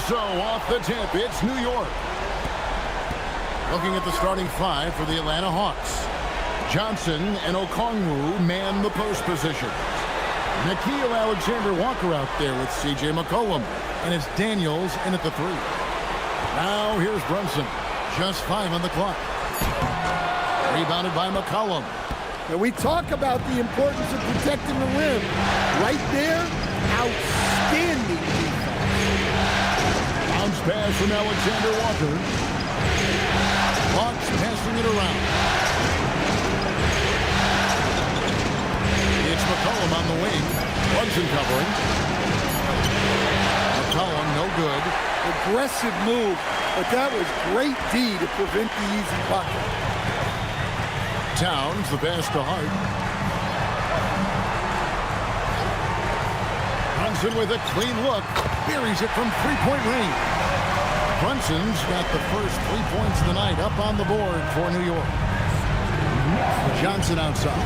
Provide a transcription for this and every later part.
So off the tip, it's New York. Looking at the starting five for the Atlanta Hawks. Johnson and Okongwu man the post position. Nickeil Alexander-Walker out there with C.J. McCollum. And it's Daniels in at the three. Now here's Brunson. Just 5 on the clock. Rebounded by McCollum. And we talk about the importance of protecting the rim. Right there, outstanding defense. Bounce pass from Alexander-Walker. Hawks passing it around. It's McCollum on the wing. Brunson covering. McCollum no good. Aggressive move, but that was great D to prevent the easy bucket. Towns the pass to Hart. Brunson with a clean look. Buries it from three-point range. Brunson's got the first 3 points of the night up on the board for New York. Johnson outside.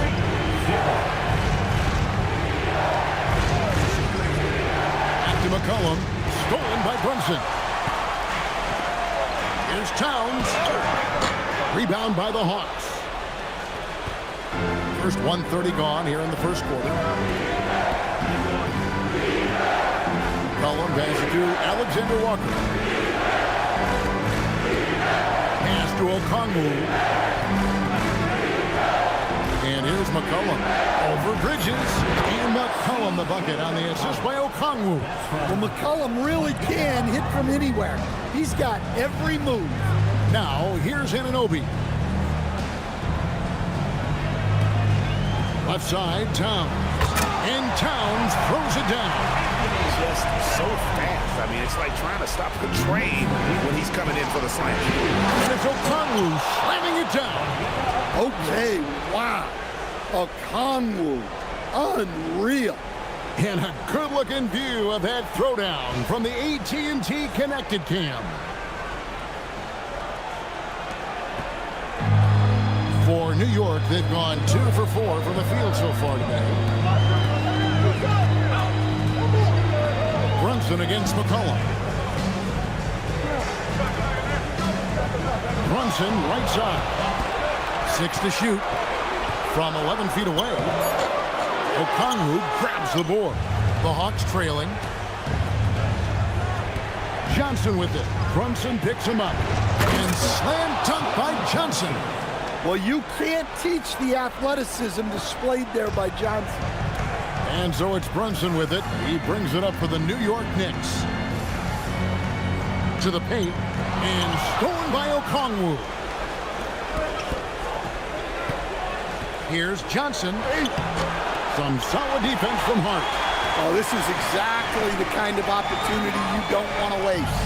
Back to McCollum. Stolen by Brunson. Here's Towns. Rebound by the Hawks. First 1:30 gone here in the first quarter. McCollum passes to Alexander-Walker. Pass to Okongwu. And here's McCollum. Over Bridges. And McCollum the bucket on the assist by Okongwu. Well, McCollum really can hit from anywhere. He's got every move. Now, here's Anunoby. Left side, Towns. And Towns throws it down. Just so fast. I mean, it's like trying to stop the train when he's coming in for the slam. And it's Okongwu slamming it down. Okay, wow. Okongwu, unreal. And a good-looking view of that throwdown from the AT&T Connected Cam. For New York, they've gone 2 for 4 from the field so far today. Brunson against McCollum. Brunson right side. 6 to shoot from 11 feet away. Okongwu grabs the board. The Hawks trailing. Johnson with it. Brunson picks him up. And slam dunk by Johnson. Well, you can't teach the athleticism displayed there by Johnson. And so it's Brunson with it. He brings it up for the New York Knicks. To the paint. And stolen by Okongwu. Here's Johnson. Some solid defense from Hart. Oh, this is exactly the kind of opportunity you don't want to waste.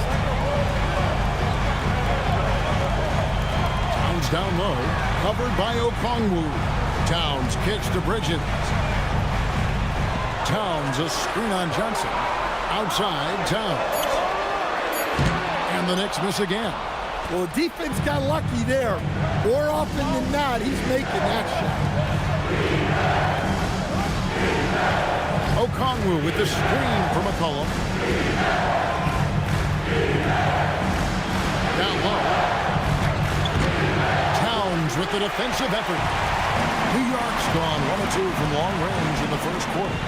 Towns down low. Covered by Okongwu. Towns kicks to Bridges. Towns a screen on Johnson. Outside, Towns. And the Knicks miss again. Well, the defense got lucky there. More often than not, he's making that shot. Okongwu with the screen for McCollum. Down low. Towns with the defensive effort. New York's gone 1 of 2 from long range in the first quarter.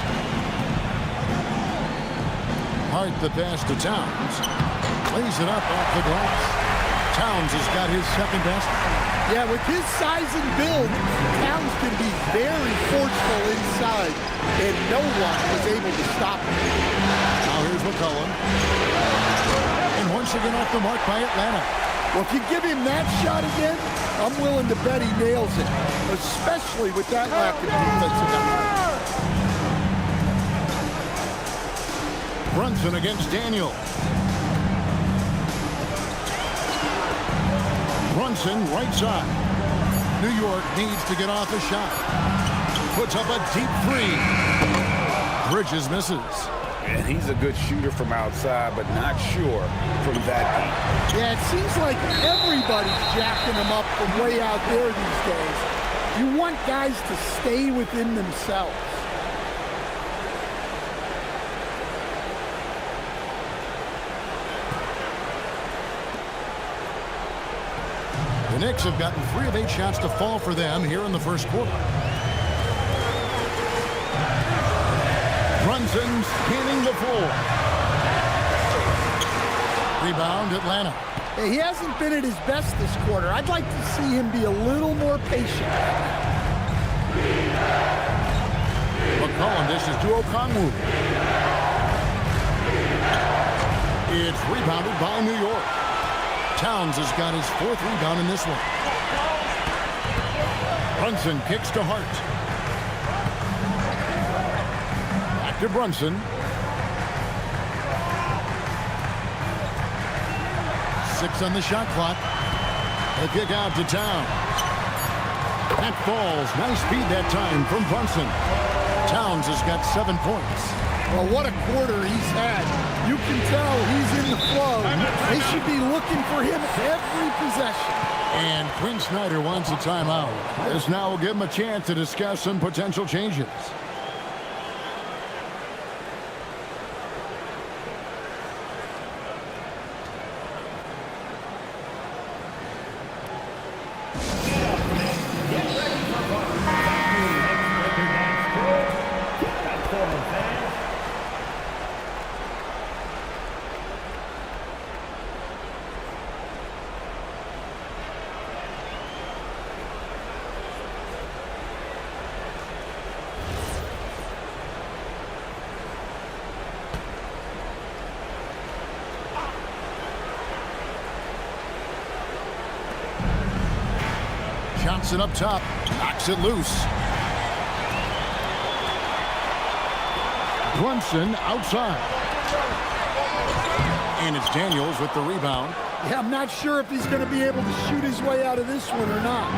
Hart the pass to Towns. Lays it up off the glass. Towns has got his second best. Yeah, with his size and build, Towns can be very forceful inside, and no one was able to stop him. Now here's McCollum. And once again off the mark by Atlanta. Well, if you give him that shot again, I'm willing to bet he nails it, especially with that lack of defensive effort. Brunson against Daniel. Brunson right side. New York needs to get off a shot. Puts up a deep three. Bridges misses. And he's a good shooter from outside, but not sure from that deep. Yeah, it seems like everybody's jacking him up from way out there these days. You want guys to stay within themselves. The Knicks have gotten 3 of 8 shots to fall for them here in the first quarter. Brunson scanning the floor. Rebound, Atlanta. Hey, he hasn't been at his best this quarter. I'd like to see him be a little more patient. McCollum dishes to Okongwu. It's rebounded by New York. Towns has got his 4th rebound in this one. Brunson kicks to Hart. Back to Brunson. 6 on the shot clock. A kick out to Towns. That falls. Nice speed that time from Brunson. Towns has got 7 points. Well, what a quarter he's had. You can tell he's in the flow. They should be looking for him every possession. And Quinn Snyder wants a timeout. This now will give him a chance to discuss some potential changes. Johnson up top, knocks it loose. Brunson outside. And it's Daniels with the rebound. Yeah, I'm not sure if he's going to be able to shoot his way out of this one or not.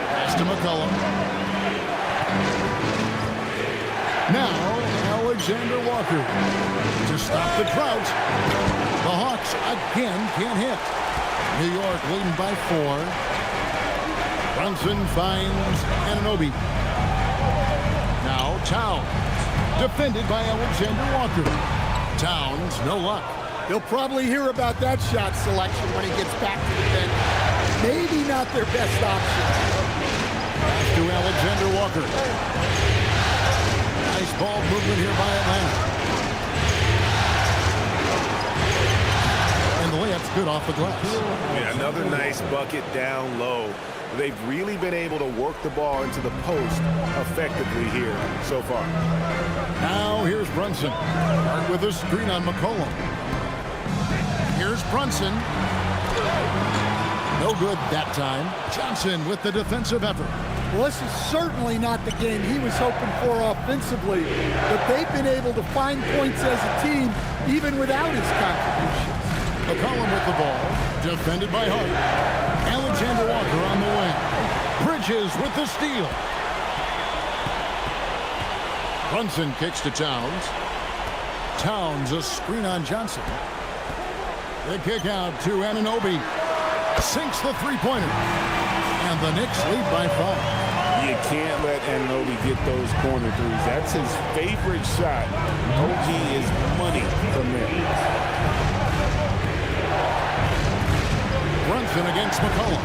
Pass to McCollum. Now, Alexander Walker to stop the drought. The Hawks again can't hit. New York leading by 4. Brunson finds Anunoby. Now Towns. Defended by Alexander Walker. Towns, no luck. He'll probably hear about that shot selection when he gets back to the bench. Maybe not their best option. Pass to Alexander Walker. Nice ball movement here by Atlanta. And the layup's good off the glass. Yeah, another nice bucket down low. They've really been able to work the ball into the post effectively here so far. Now here's Brunson. Hart with a screen on McCollum. Here's Brunson. No good that time. Johnson with the defensive effort. Well, this is certainly not the game he was hoping for offensively, but they've been able to find points as a team even without his contributions. McCollum with the ball. Defended by Hart. Alexander Walker on the wing. Bridges with the steal. Brunson kicks to Towns. Towns a screen on Johnson. The kick out to Anunoby. Sinks the three-pointer. And the Knicks lead by 5. You can't let Anunoby get those corner threes. That's his favorite shot. OG is money from there. Brunson against McCollum.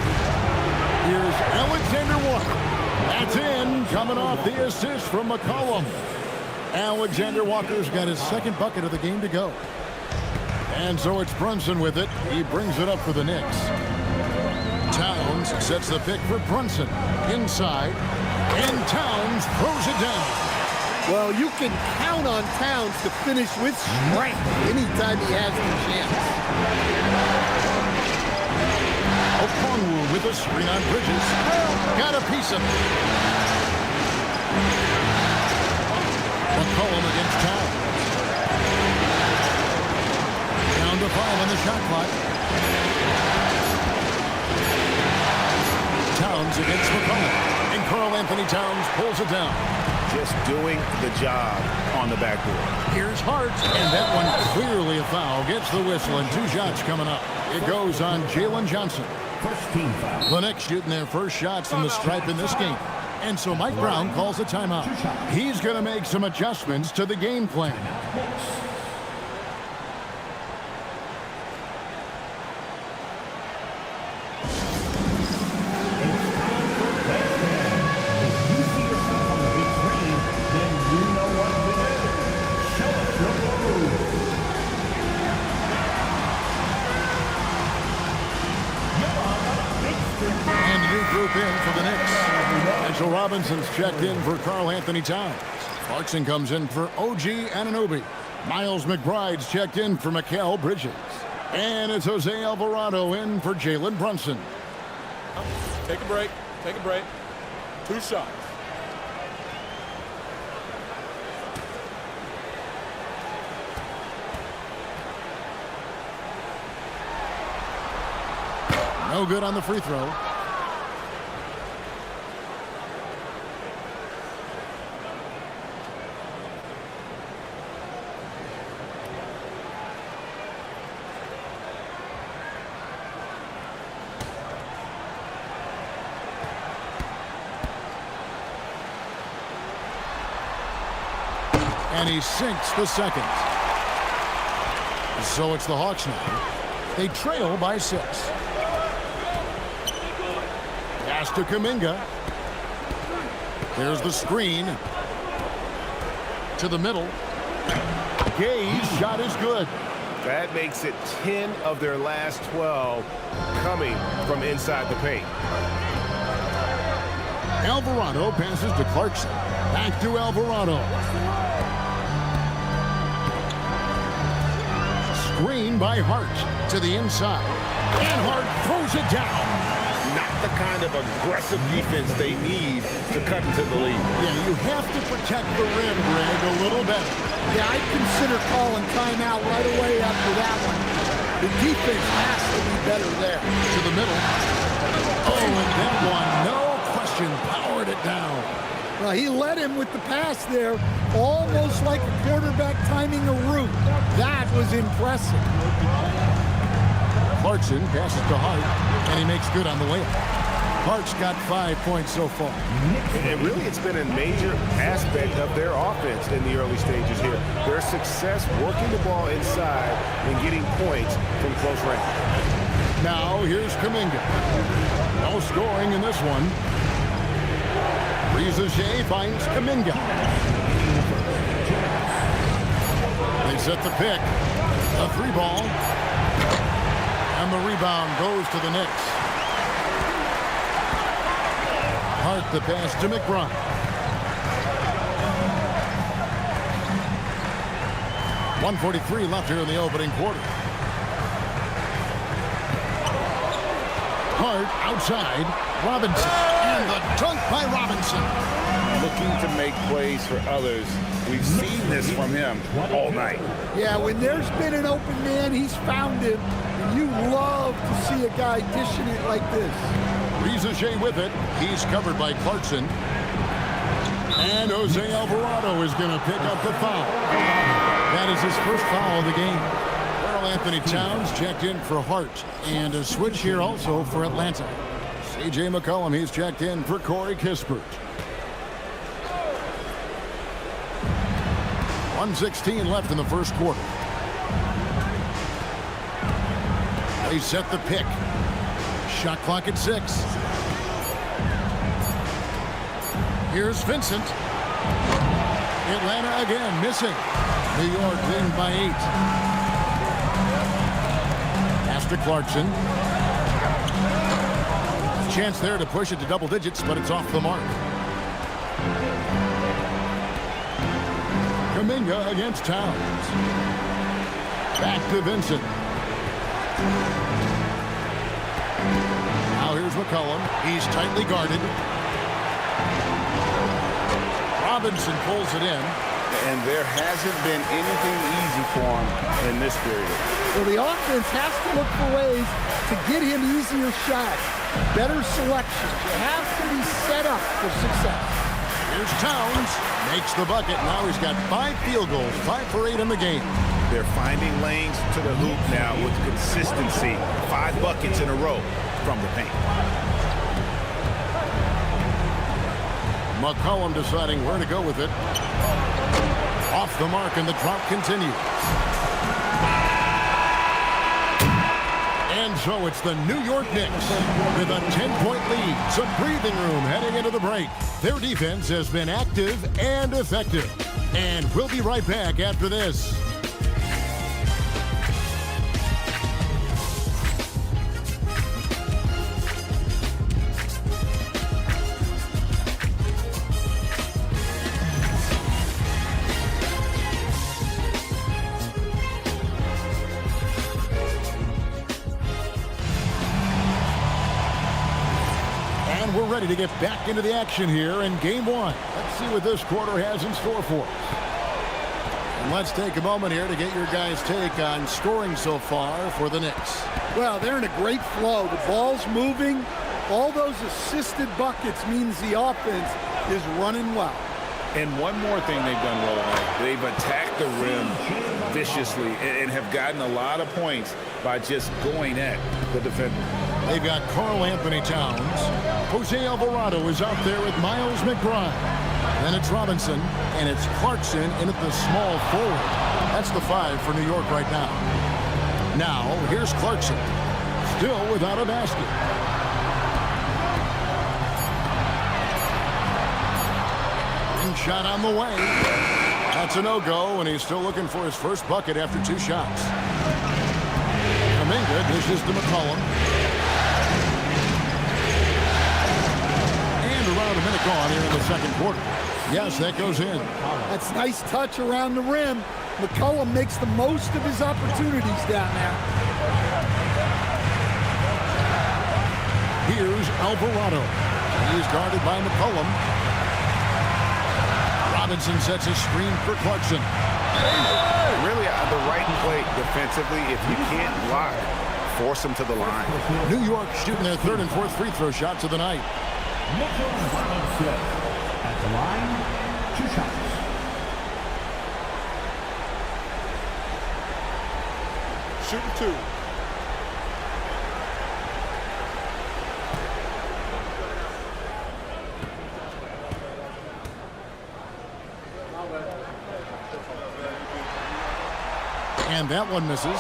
Here's Alexander Walker. That's in, coming off the assist from McCollum. Alexander Walker's got his 2nd bucket of the game to go. And so it's Brunson with it. He brings it up for the Knicks. Towns sets the pick for Brunson. Inside. And Towns throws it down. Well, you can count on Towns to finish with strength anytime he has the chance. Okongwu with a screen on Bridges. Got a piece of it. McCollum against Towns. Down to 5 on the shot clock. Towns against McCollum. And Karl Anthony Towns pulls it down. Just doing the job on the backboard. Here's Hart. And that one clearly a foul. Gets the whistle and 2 shots coming up. It goes on Jalen Johnson. The Knicks shooting their first shots from the stripe in this game. And so Mike Brown calls a timeout. He's going to make some adjustments to the game plan. Mitchell Robinson's checked in for Karl Anthony Towns. Clarkson comes in for OG Anunoby. Miles McBride's checked in for Mikal Bridges. And it's Jose Alvarado in for Jalen Brunson. Take a break. Take a break. 2 shots. No good on the free throw. And he sinks the second. So it's the Hawks now. They trail by 6. Pass to Kuminga. There's the screen. To the middle. Gay's shot is good. That makes it 10 of their last 12 coming from inside the paint. Alvarado passes to Clarkson. Back to Alvarado. Screen by Hart to the inside. And Hart throws it down. Not the kind of aggressive defense they need to cut into the lead. Yeah, you have to protect the rim, Greg, a little better. Yeah, I'd consider calling timeout right away after that one. The defense has to be better there. To the middle. Oh, and that one, no question, powered it down. Well, he led him with the pass there, almost like a quarterback timing a route. That was impressive. Clarkson passes to Hart, and he makes good on the layup. Hart's got 5 points so far. And really, it's been a major aspect of their offense in the early stages here. Their success working the ball inside and getting points from close range. Now, here's Kuminga. No scoring in this one. Rizage finds Kuminga. They set the pick. A 3-ball. And the rebound goes to the Knicks. Hart the pass to McBride. .143 left here in the opening quarter. Hart outside. Robinson. And the dunk by Robinson. Looking to make plays for others. We've seen this from him all night. Yeah, when there's been an open man, he's found him. And you love to see a guy dishing it like this. Rizage with it. He's covered by Clarkson. And Jose Alvarado is going to pick up the foul. That is his first foul of the game. Karl Anthony Towns checked in for Hart. And a switch here also for Atlanta. C.J. McCollum, he's checked in for Corey Kispert. 1:16 left in the first quarter. They set the pick. Shot clock at 6. Here's Vincent. Atlanta again missing. New York leading by 8. Pass to Clarkson. Chance there to push it to double digits, but it's off the mark. Kuminga against Towns. Back to Vincent. Now here's McCollum. He's tightly guarded. Robinson pulls it in. And there hasn't been anything easy for him in this period. Well, the offense has to look for ways to get him easier shots, better selection. You have to be set up for success. Here's Towns. Makes the bucket. Now he's got 5 field goals, 5 for 8 in the game. They're finding lanes to the hoop now with consistency. 5 buckets in a row from the paint. McCollum deciding where to go with it. Off the mark, and the drop continues. And so it's the New York Knicks with a 10-point lead. Some breathing room heading into the break. Their defense has been active and effective. And we'll be right back after this. ready to get back into the action here in game one. Let's see what this quarter has in store for us. And let's take a moment here to get your guys' take on scoring so far for the Knicks. Well, they're in a great flow. The ball's moving. All those assisted buckets means the offense is running well. And one more thing they've done well tonight. They've attacked the rim viciously and have gotten a lot of points by just going at the defender. They've got Karl Anthony Towns. Jose Alvarado is out there with Miles McBride. Then it's Robinson, and it's Clarkson in at the small forward. That's the 5 for New York right now. Now, here's Clarkson, still without a basket. Shot on the way. That's a no-go, and he's still looking for his first bucket after 2 shots. Kuminga dishes to McCollum. And around a minute gone here in the second quarter. Yes, that goes in. That's a nice touch around the rim. McCollum makes the most of his opportunities down there. Here's Alvarado. He's guarded by McCollum. Robinson sets a screen for Clarkson. Really the right play defensively. If you can't block, force them to the line. New York shooting their 3rd and 4th free throw shots of the night. At the line, 2 shots. Shooting 2. And that one misses. We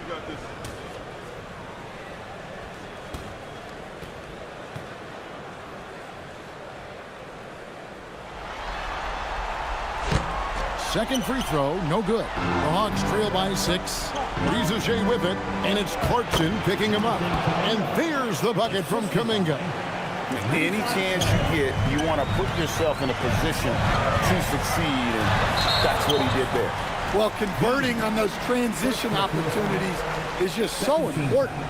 got this. Second free throw, no good. The Hawks trail by 6. Rizouche with it, and it's Clarkson picking him up. And there's the bucket from Kuminga. Any chance you get, you want to put yourself in a position to succeed, and that's what he did there. Well, converting on those transition opportunities is just so important.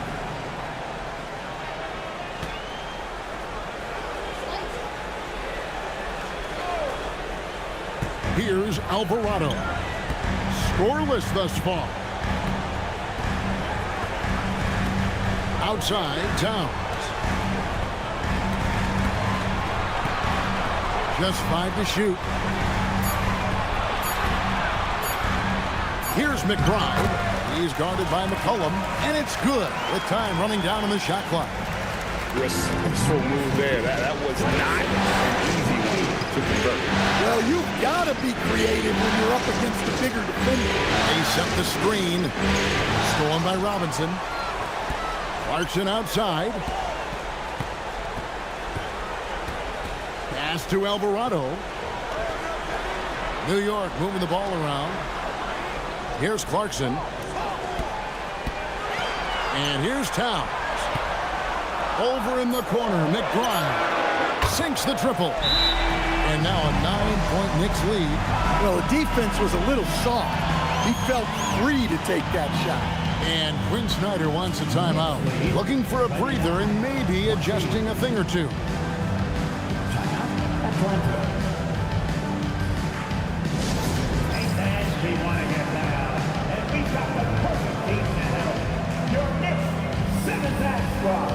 Here's Alvarado. Scoreless thus far. Outside, Towns. Just 5 to shoot. Here's McBride. He's guarded by McCollum, and it's good with time running down on the shot clock. Resourceful move there. That was not an easy one to convert. Well, you've got to be creative when you're up against the bigger defender. They set the screen. Stolen by Robinson. Clarkson outside. Pass to Alvarado. New York moving the ball around. Here's Clarkson. And here's Towns. Over in the corner, McBride sinks the triple. And now a 9-point Knicks lead. Well, the defense was a little soft. He felt free to take that shot. And Quinn Snyder wants a timeout. Looking for a breather and maybe adjusting a thing or two. We want to get down, and we got the perfect team to help. Your Knicks 7th squad.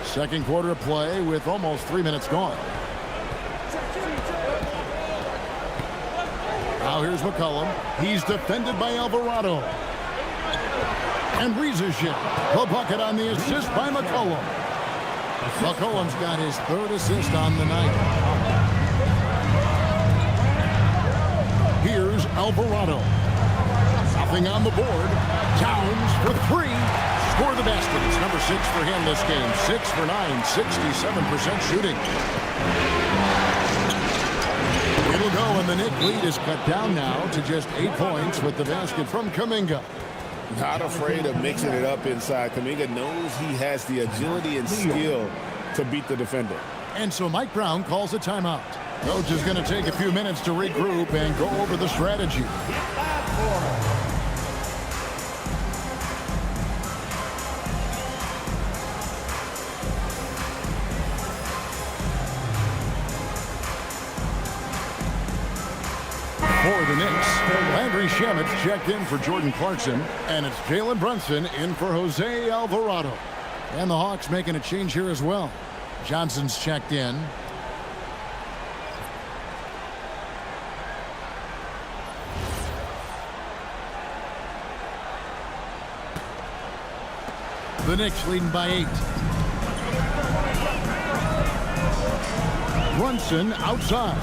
Second quarter of play with almost 3 minutes gone. Now here's McCollum. He's defended by Alvarado. And Rizouche, the bucket on the assist by McCollum. McCollum's got his 3rd assist on the night. Alvarado. Nothing on the board. Towns for 3. Score the basket. It's number 6 for him this game. 6 for 9, 67% shooting. It'll go, and the Knicks lead is cut down now to just 8 points with the basket from Kuminga. Not afraid of mixing it up inside. Kuminga knows he has the agility and skill to beat the defender. And so Mike Brown calls a timeout. Coach is going to take a few minutes to regroup and go over the strategy. For the Knicks, Landry Shamet's checked in for Jordan Clarkson, and it's Jalen Brunson in for Jose Alvarado. And the Hawks making a change here as well. Johnson's checked in. The Knicks leading by 8. Brunson outside.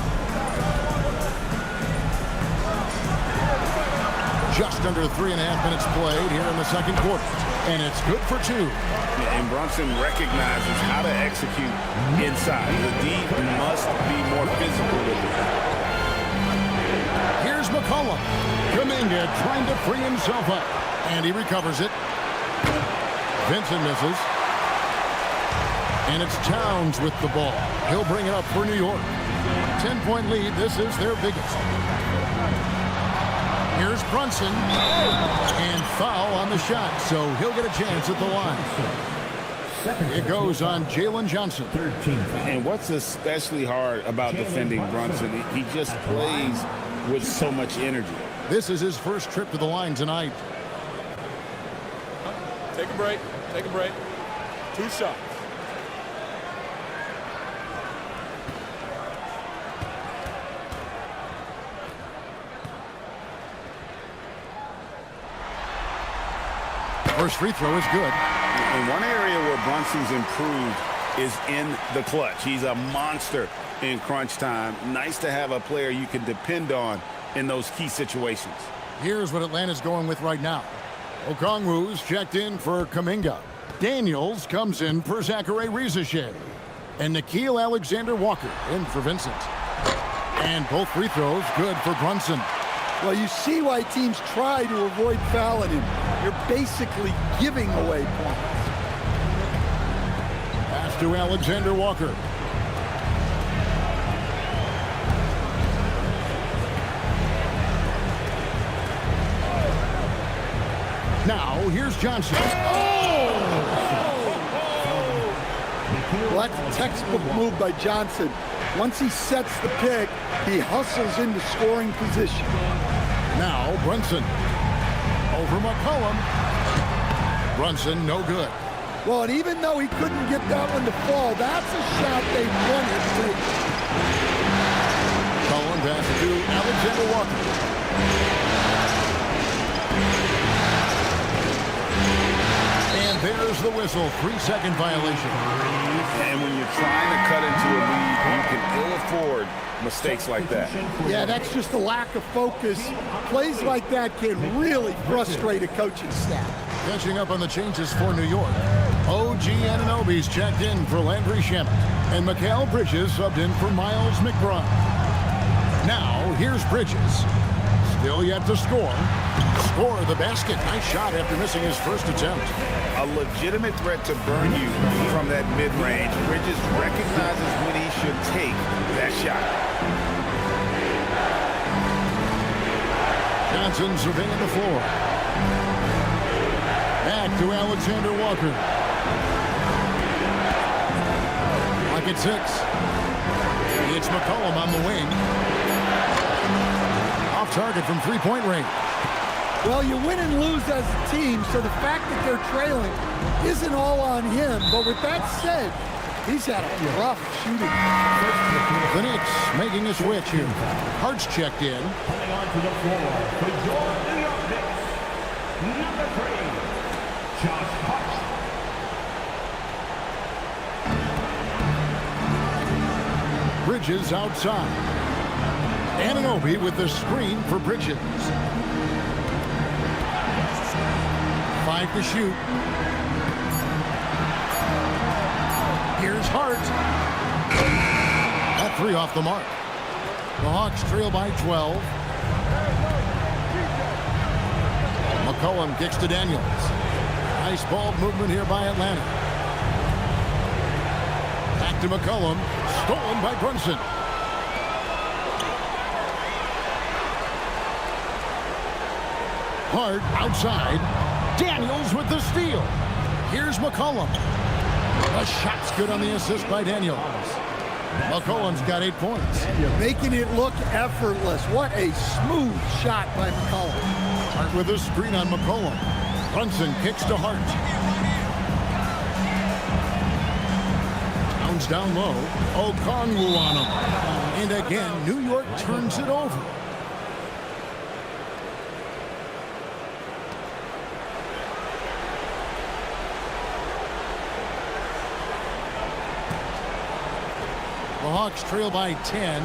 Just under 3.5 minutes played here in the second quarter. And it's good for 2. And Brunson recognizes how to execute inside. The D must be more physical with it. Here's McCollum. Kuminga trying to free himself up. And he recovers it. Vincent misses. And it's Towns with the ball. He'll bring it up for New York. 10-point lead. This is their biggest. Here's Brunson. And foul on the shot, so he'll get a chance at the line. It goes on Jalen Johnson. And what's especially hard about defending Brunson, he just plays with so much energy. This is his first trip to the line tonight. Take a break. Take a break. 2 shots. First free throw is good. And one area where Brunson's improved is in the clutch. He's a monster in crunch time. Nice to have a player you can depend on in those key situations. Here's what Atlanta's going with right now. Okongwu's checked in for Kuminga. Daniels comes in for Zachary Rizachet. And Nickeil Alexander-Walker in for Vincent. And both free throws good for Brunson. Well, you see why teams try to avoid fouling him. You're basically giving away points. Pass to Alexander-Walker. Now, here's Johnson. Well, that's a textbook move by Johnson. Once he sets the pick, he hustles into scoring position. Now, Brunson. Over McCollum. Brunson, no good. Well, and even though he couldn't get that one to fall, that's a shot they wanted to take. McCollum pass to Alexander-Walker. And there's the whistle. 3-second violation. And when you're trying to cut into a lead, you can ill afford mistakes like that. Yeah, that's just a lack of focus. Plays like that can really frustrate a coaching staff. Catching up on the changes for New York. OG Anunoby's checked in for Landry Shamet. And Mikal Bridges subbed in for Miles McBride. Now, here's Bridges. Still yet to score. Score the basket. Nice shot after missing his first attempt. A legitimate threat to burn you from that mid-range. Bridges recognizes when he should take that shot. Johnson surveying the floor. Back to Alexander-Walker. Like at 6. It's McCollum on the wing. Off target from 3-point range. Well, you win and lose as a team, so the fact that they're trailing isn't all on him. But with that said, he's had a rough shooting. The Knicks making a switch here. Hart's checked in. Coming onto the floor for your New York Knicks, number 3, Josh Hart. Bridges outside. Anunoby with the screen for Bridges. 5 to shoot. Here's Hart. That 3 off the mark. The Hawks trail by 12. McCollum kicks to Daniels. Nice ball movement here by Atlanta. Back to McCollum. Stolen by Brunson. Hart outside. Daniels with the steal. Here's McCollum. The shot's good on the assist by Daniels. McCollum's got 8 points. Making it look effortless. What a smooth shot by McCollum. Hart with a screen on McCollum. Brunson kicks to Hart. Towns down low. Okongwu on him. And again, New York turns it over. The Hawks trail by 10.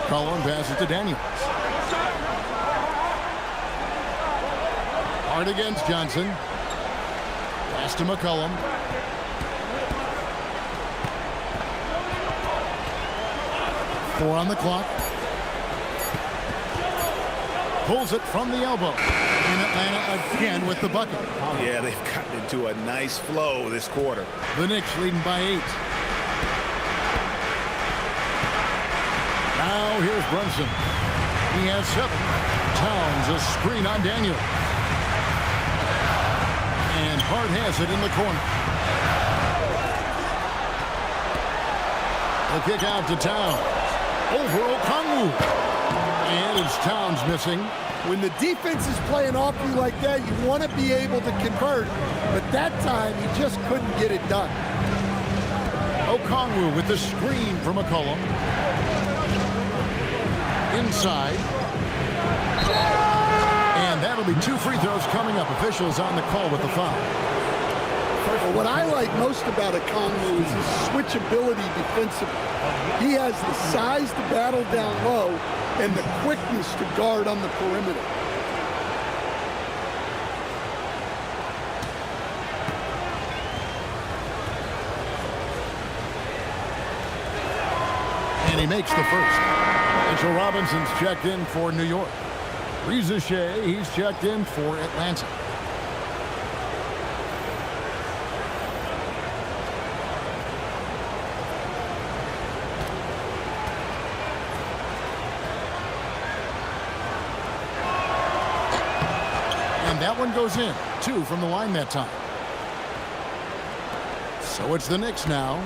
McCollum passes to Daniels. Hard against Johnson. Pass to McCollum. Four on the clock. Pulls it from the elbow. And Atlanta again with the bucket. Yeah, they've gotten into a nice flow this quarter. The Knicks leading by 8. Now here's Brunson. He has 7. Towns a screen on Daniel. And Hart has it in the corner. The kick out to Towns. Over Okongwu. And it's Towns missing. When the defense is playing off you like that, you want to be able to convert. But that time, he just couldn't get it done. Okongwu with the screen from McCollum. Inside. And that'll be 2 free throws coming up. Officials on the call with the foul. Well, what I like most about Okongwu is his switchability defensively. He has the size to battle down low and the quickness to guard on the perimeter. And he makes the first. Mitchell Robinson's checked in for New York. Reza Shea, he's checked in for Atlanta. And that one goes in. 2 from the line that time. So it's the Knicks now.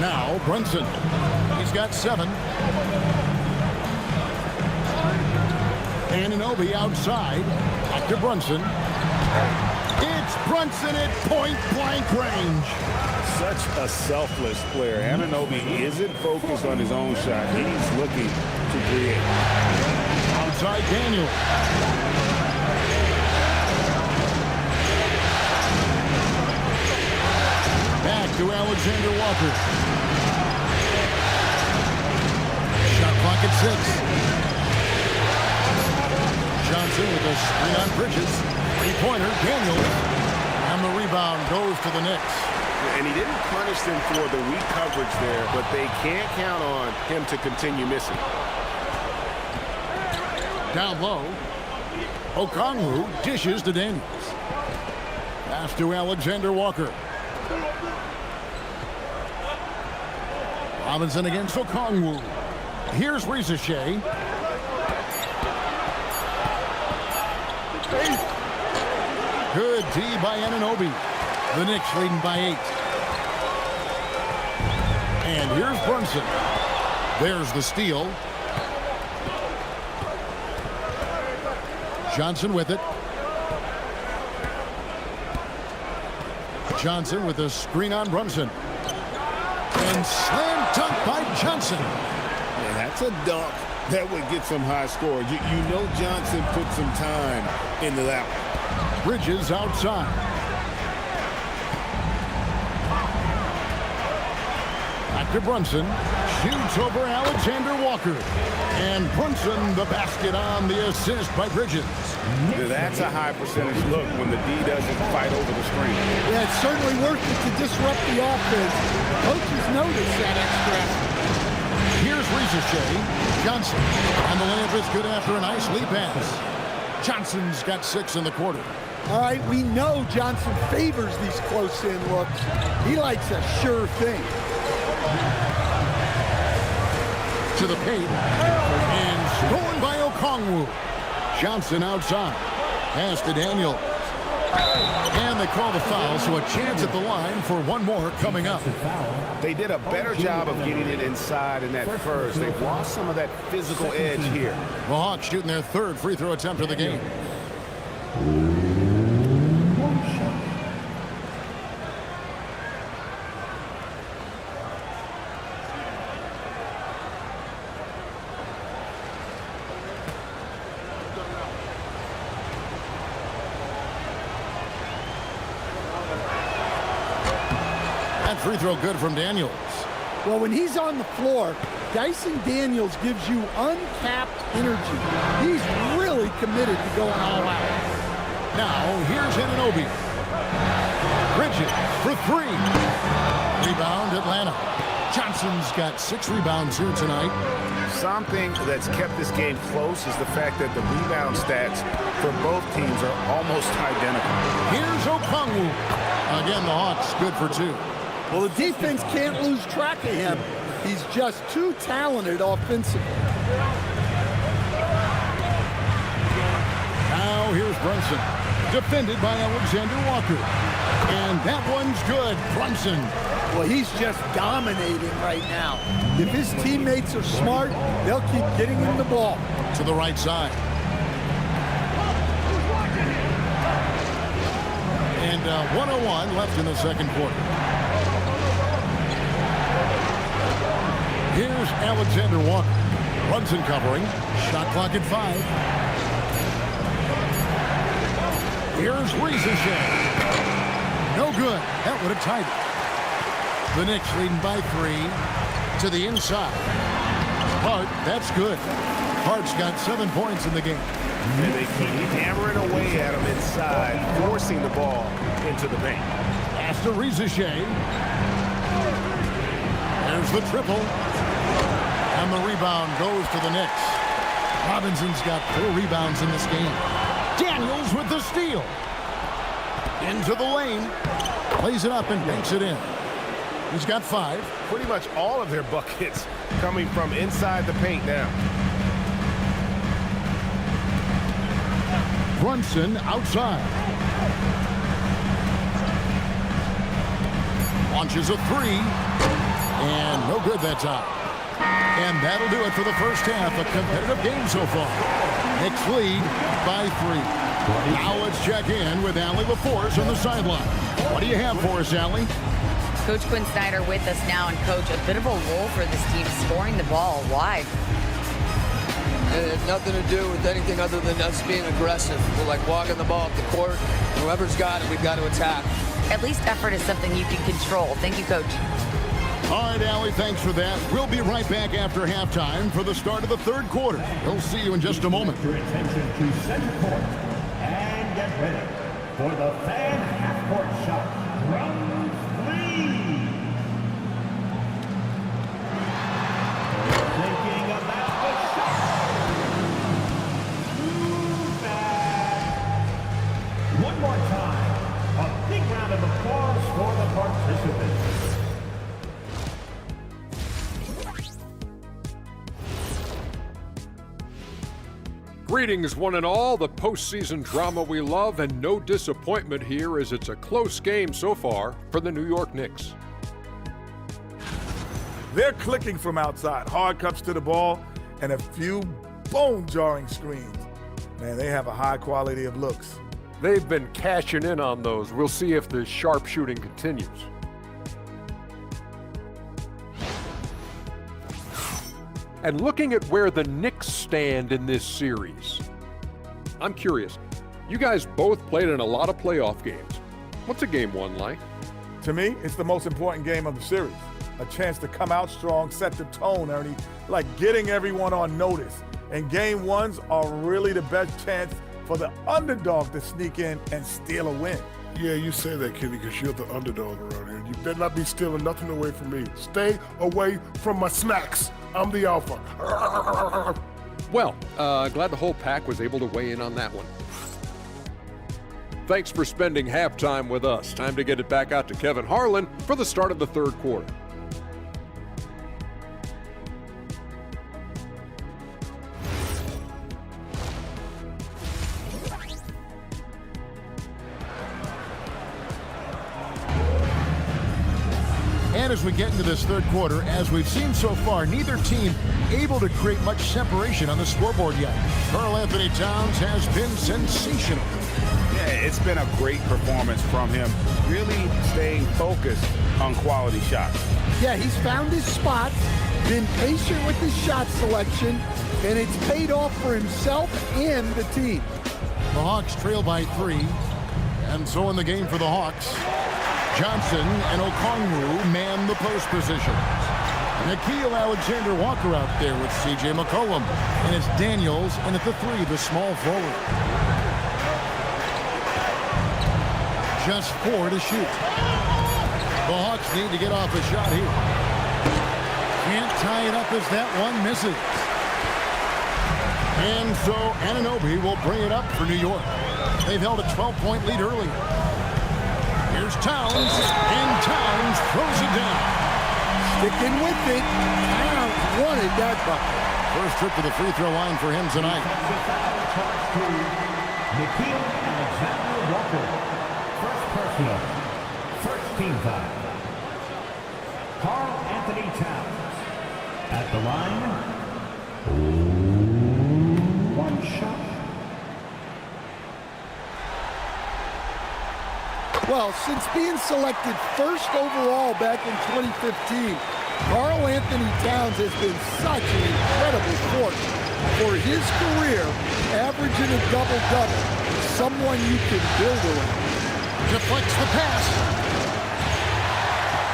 Now Brunson. He's got 7. Anunoby outside. Back to Brunson. It's Brunson at point-blank range. Such a selfless player. Anunoby isn't focused on his own shot. He's looking to create. Outside Daniel. Back to Alexander Walker. Shot clock at 6. Johnson with a screen on Bridges. 3-pointer, Daniels. And the rebound goes to the Knicks. And he didn't punish them for the weak coverage there, but they can't count on him to continue missing. Down low. Okongwu dishes to Daniels. Pass to Alexander Walker. Robinson against Okongwu. Here's Reza Shea. Good D by Anunoby. The Knicks leading by 8. And here's Brunson. There's the steal. Johnson with it. Johnson with a screen on Brunson. And slam dunk by Johnson. And that's a dunk that would get some high scores. You know Johnson put some time into that one. Bridges outside. Back to Brunson. Shoots over Alexander Walker. And Brunson, the basket on the assist by Bridges. That's a high percentage look when the D doesn't fight over the screen. Yeah, it's certainly worth it to disrupt the offense. Coaches notice that extra effort. Here's Ricochet. Johnson. And the layup is good after a nice lead pass. Johnson's got 6 in the quarter. All right, we know Johnson favors these close-in looks. He likes a sure thing. To the paint. And stolen by Okongwu. Johnson outside. Pass to Daniel. And they call the foul, so a chance at the line for one more coming up. They did a better job of getting it inside in that first. They've lost some of that physical edge here. The Hawks shooting their 3rd free throw attempt of the game. Free throw good from Daniels. Well, when he's on the floor, Dyson Daniels gives you uncapped energy. He's really committed to going all out. Now, here's Anunoby. Bridges for 3. Rebound, Atlanta. Johnson's got 6 rebounds here tonight. Something that's kept this game close is the fact that the rebound stats for both teams are almost identical. Here's Okongwu. Again, the Hawks good for 2. Well, the defense can't lose track of him. He's just too talented offensively. Now here's Brunson. Defended by Alexander Walker. And that one's good. Brunson. Well, he's just dominating right now. If his teammates are smart, they'll keep getting him the ball. To the right side. And 1:01 left in the second quarter. Here's Alexander Walker. Brunson covering. Shot clock at 5. Here's Ricochet. No good. That would have tied it. The Knicks leading by 3 to the inside. Hart, that's good. Hart's got 7 points in the game. And they keep hammering away at him inside, forcing the ball into the paint. Pass to Ricochet. There's the triple. And the rebound goes to the Knicks. Robinson's got 4 rebounds in this game. Daniels with the steal. Into the lane. Plays it up and banks it in. He's got 5. Pretty much all of their buckets coming from inside the paint now. Brunson outside. Launches a 3. And no good that time. And that'll do it for the first half. A competitive game so far. Knicks lead by 3. Now let's check in with Allie LaForce on the sideline. What do you have for us, Allie? Coach Quinn Snyder with us now. And, Coach, a bit of a lull for this team scoring the ball. Why? It had nothing to do with anything other than us being aggressive. We're like walking the ball up the court. Whoever's got it, we've got to attack. At least effort is something you can control. Thank you, Coach. All right, Allie, thanks for that. We'll be right back after halftime for the start of the 3rd quarter. We'll see you in just a moment. Your attention to center court. And get ready for the fan half-court shot from 3. Thinking about the shot. Too bad. One more time. A big round of applause for the participants. Greetings, one and all. The postseason drama we love, and no disappointment here as it's a close game so far for the New York Knicks. They're clicking from outside. Hard cuts to the ball and a few bone-jarring screens. Man, they have a high quality of looks. They've been cashing in on those. We'll see if the sharp shooting continues. And looking at where the Knicks stand in this series, I'm curious. You guys both played in a lot of playoff games. What's a game 1 like? To me, it's the most important game of the series. a chance to come out strong, set the tone, Ernie, like getting everyone on notice. And game ones are really the best chance for the underdog to sneak in and steal a win. Yeah, you say that, Kenny, because you're the underdog around here. You better not be stealing nothing away from me. Stay away from my snacks. I'm the alpha. Well, glad the whole pack was able to weigh in on that one. Thanks for spending halftime with us. Time to get it back out to Kevin Harlan for the start of the third quarter. And as we get into this third quarter, as we've seen so far, neither team able to create much separation on the scoreboard yet. Karl Anthony Towns has been sensational. Yeah, it's been a great performance from him, really staying focused on quality shots. Yeah, he's found his spots, been patient with his shot selection, and it's paid off for himself and the team. The Hawks trail by 3, and so in the game for the Hawks, Johnson and Okongwu man the post positions. Nickeil Alexander-Walker out there with C.J. McCollum, and it's Daniels, and at the 3, the small forward. Just 4 to shoot. The Hawks need to get off a shot here. Can't tie it up as that one misses. And so Anunoby will bring it up for New York. They've held a 12-point lead earlier. Here's Towns, and Towns throws it down. Sticking with it. Towns wanted that bucket. First trip to the free throw line for him tonight. Nickeil Alexander-Walker. First personal. First team foul. Karl Anthony Towns. At the line. One shot. Well, since being selected first overall back in 2015, Karl Anthony Towns has been such an incredible force for his career, averaging a double-double, someone you can build around. Deflects the pass.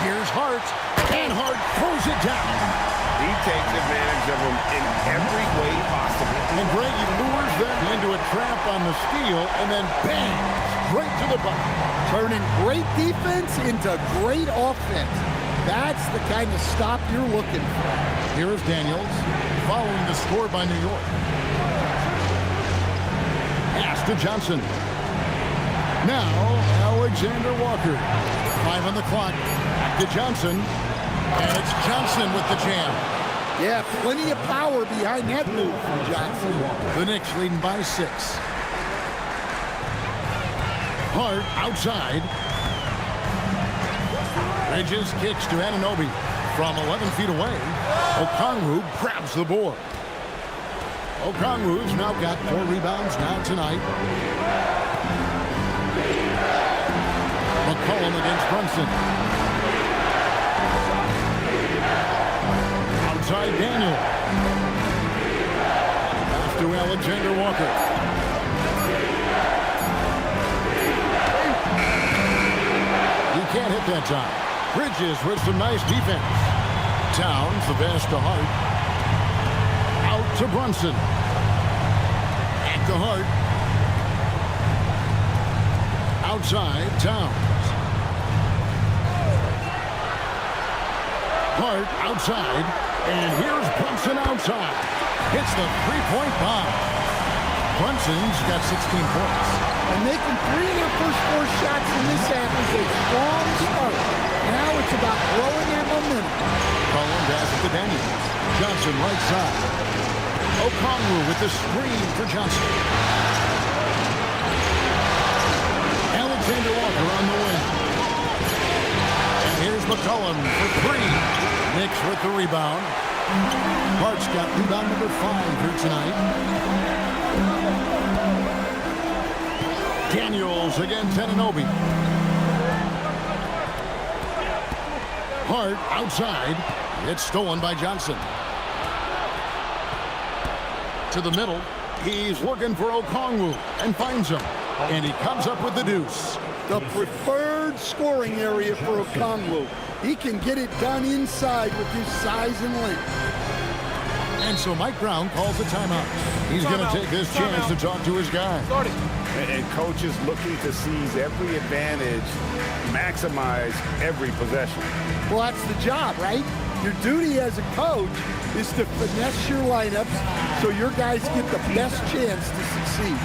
Here's Hart, and Hart throws it down. He takes advantage of him in every way possible. And Greg, he lures them into a trap on the steal, and then bang, straight to the bucket. Turning great defense into great offense. That's the kind of stop you're looking for. Here is Daniels, following the score by New York. Pass to Johnson. Now, Alexander Walker. 5 on the clock. Back to Johnson. And it's Johnson with the jam. Yeah, plenty of power behind that move from Johnson. The Knicks leading by 6. Hart outside. Bridges kicks to Anunoby from 11 feet away. Okongwu grabs the board. Okongwu's now got 4 rebounds now tonight. McCollum against Brunson. Outside Daniel. Pass to Alexander Walker. Can't hit that time. Bridges with some nice defense. Towns, the pass to Hart. Out to Brunson. Back to Hart. Outside, Towns. Hart outside. And here's Brunson outside. Hits the three-point bomb. Brunson's got 16 points. And making 3 of their first 4 shots in this half is a strong start. Now it's about growing that momentum. Collins pass it to Daniels. Johnson right side. Okongwu with the screen for Johnson. Alexander Walker on the wing. And here's McCollum for 3. Knicks with the rebound. Hart's got rebound number 5 here tonight. Daniels against Anunoby. Hart outside. It's stolen by Johnson. To the middle. He's looking for Okongwu and finds him. And he comes up with the deuce. The preferred scoring area for Okongwu. He can get it done inside with his size and length. And so Mike Brown calls a timeout. He's going to take this chance to talk to his guy. And coach is looking to seize every advantage, maximize every possession. Well, that's the job, right? Your duty as a coach is to finesse your lineups so your guys get the best chance to succeed.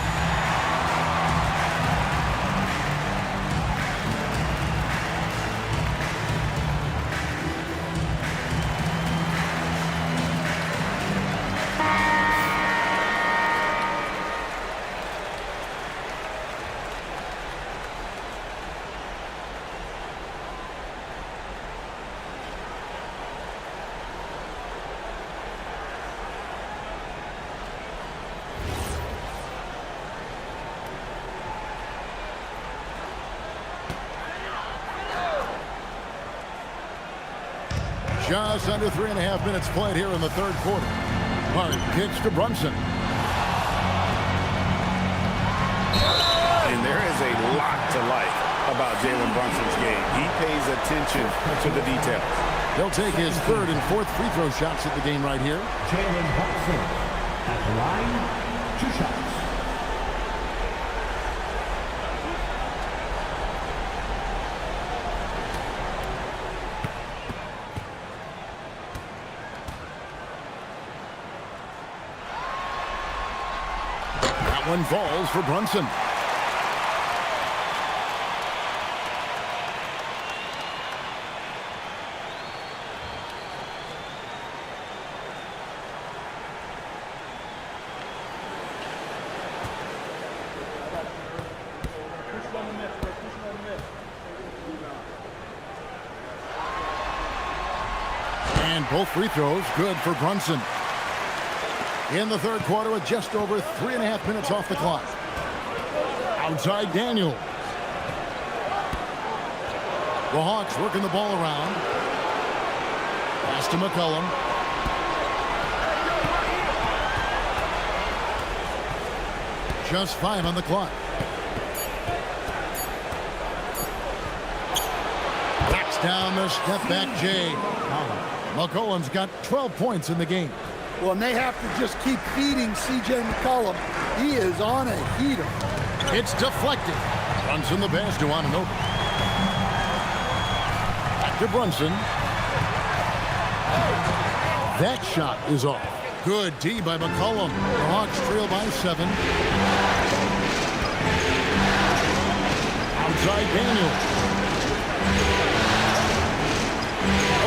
Just under 3.5 minutes played here in the third quarter. Hart kicks to Brunson. And there is a lot to like about Jalen Brunson's game. He pays attention to the details. He'll take his third and fourth free throw shots at the game right here. Jalen Brunson at the line, 2 shots. One falls for Brunson. And both free throws good for Brunson. In the third quarter with just over 3.5 minutes off the clock. Outside Daniels. The Hawks working the ball around. Pass to McCollum. Just 5 on the clock. Backs down the step back Jay. McCollum's got 12 points in the game. Well, and they have to just keep feeding C.J. McCollum. He is on a heater. It's deflected. Brunson the pass to Ananobi. Back to Brunson. That shot is off. Good D by McCollum. The Hawks trail by 7. Outside Daniels.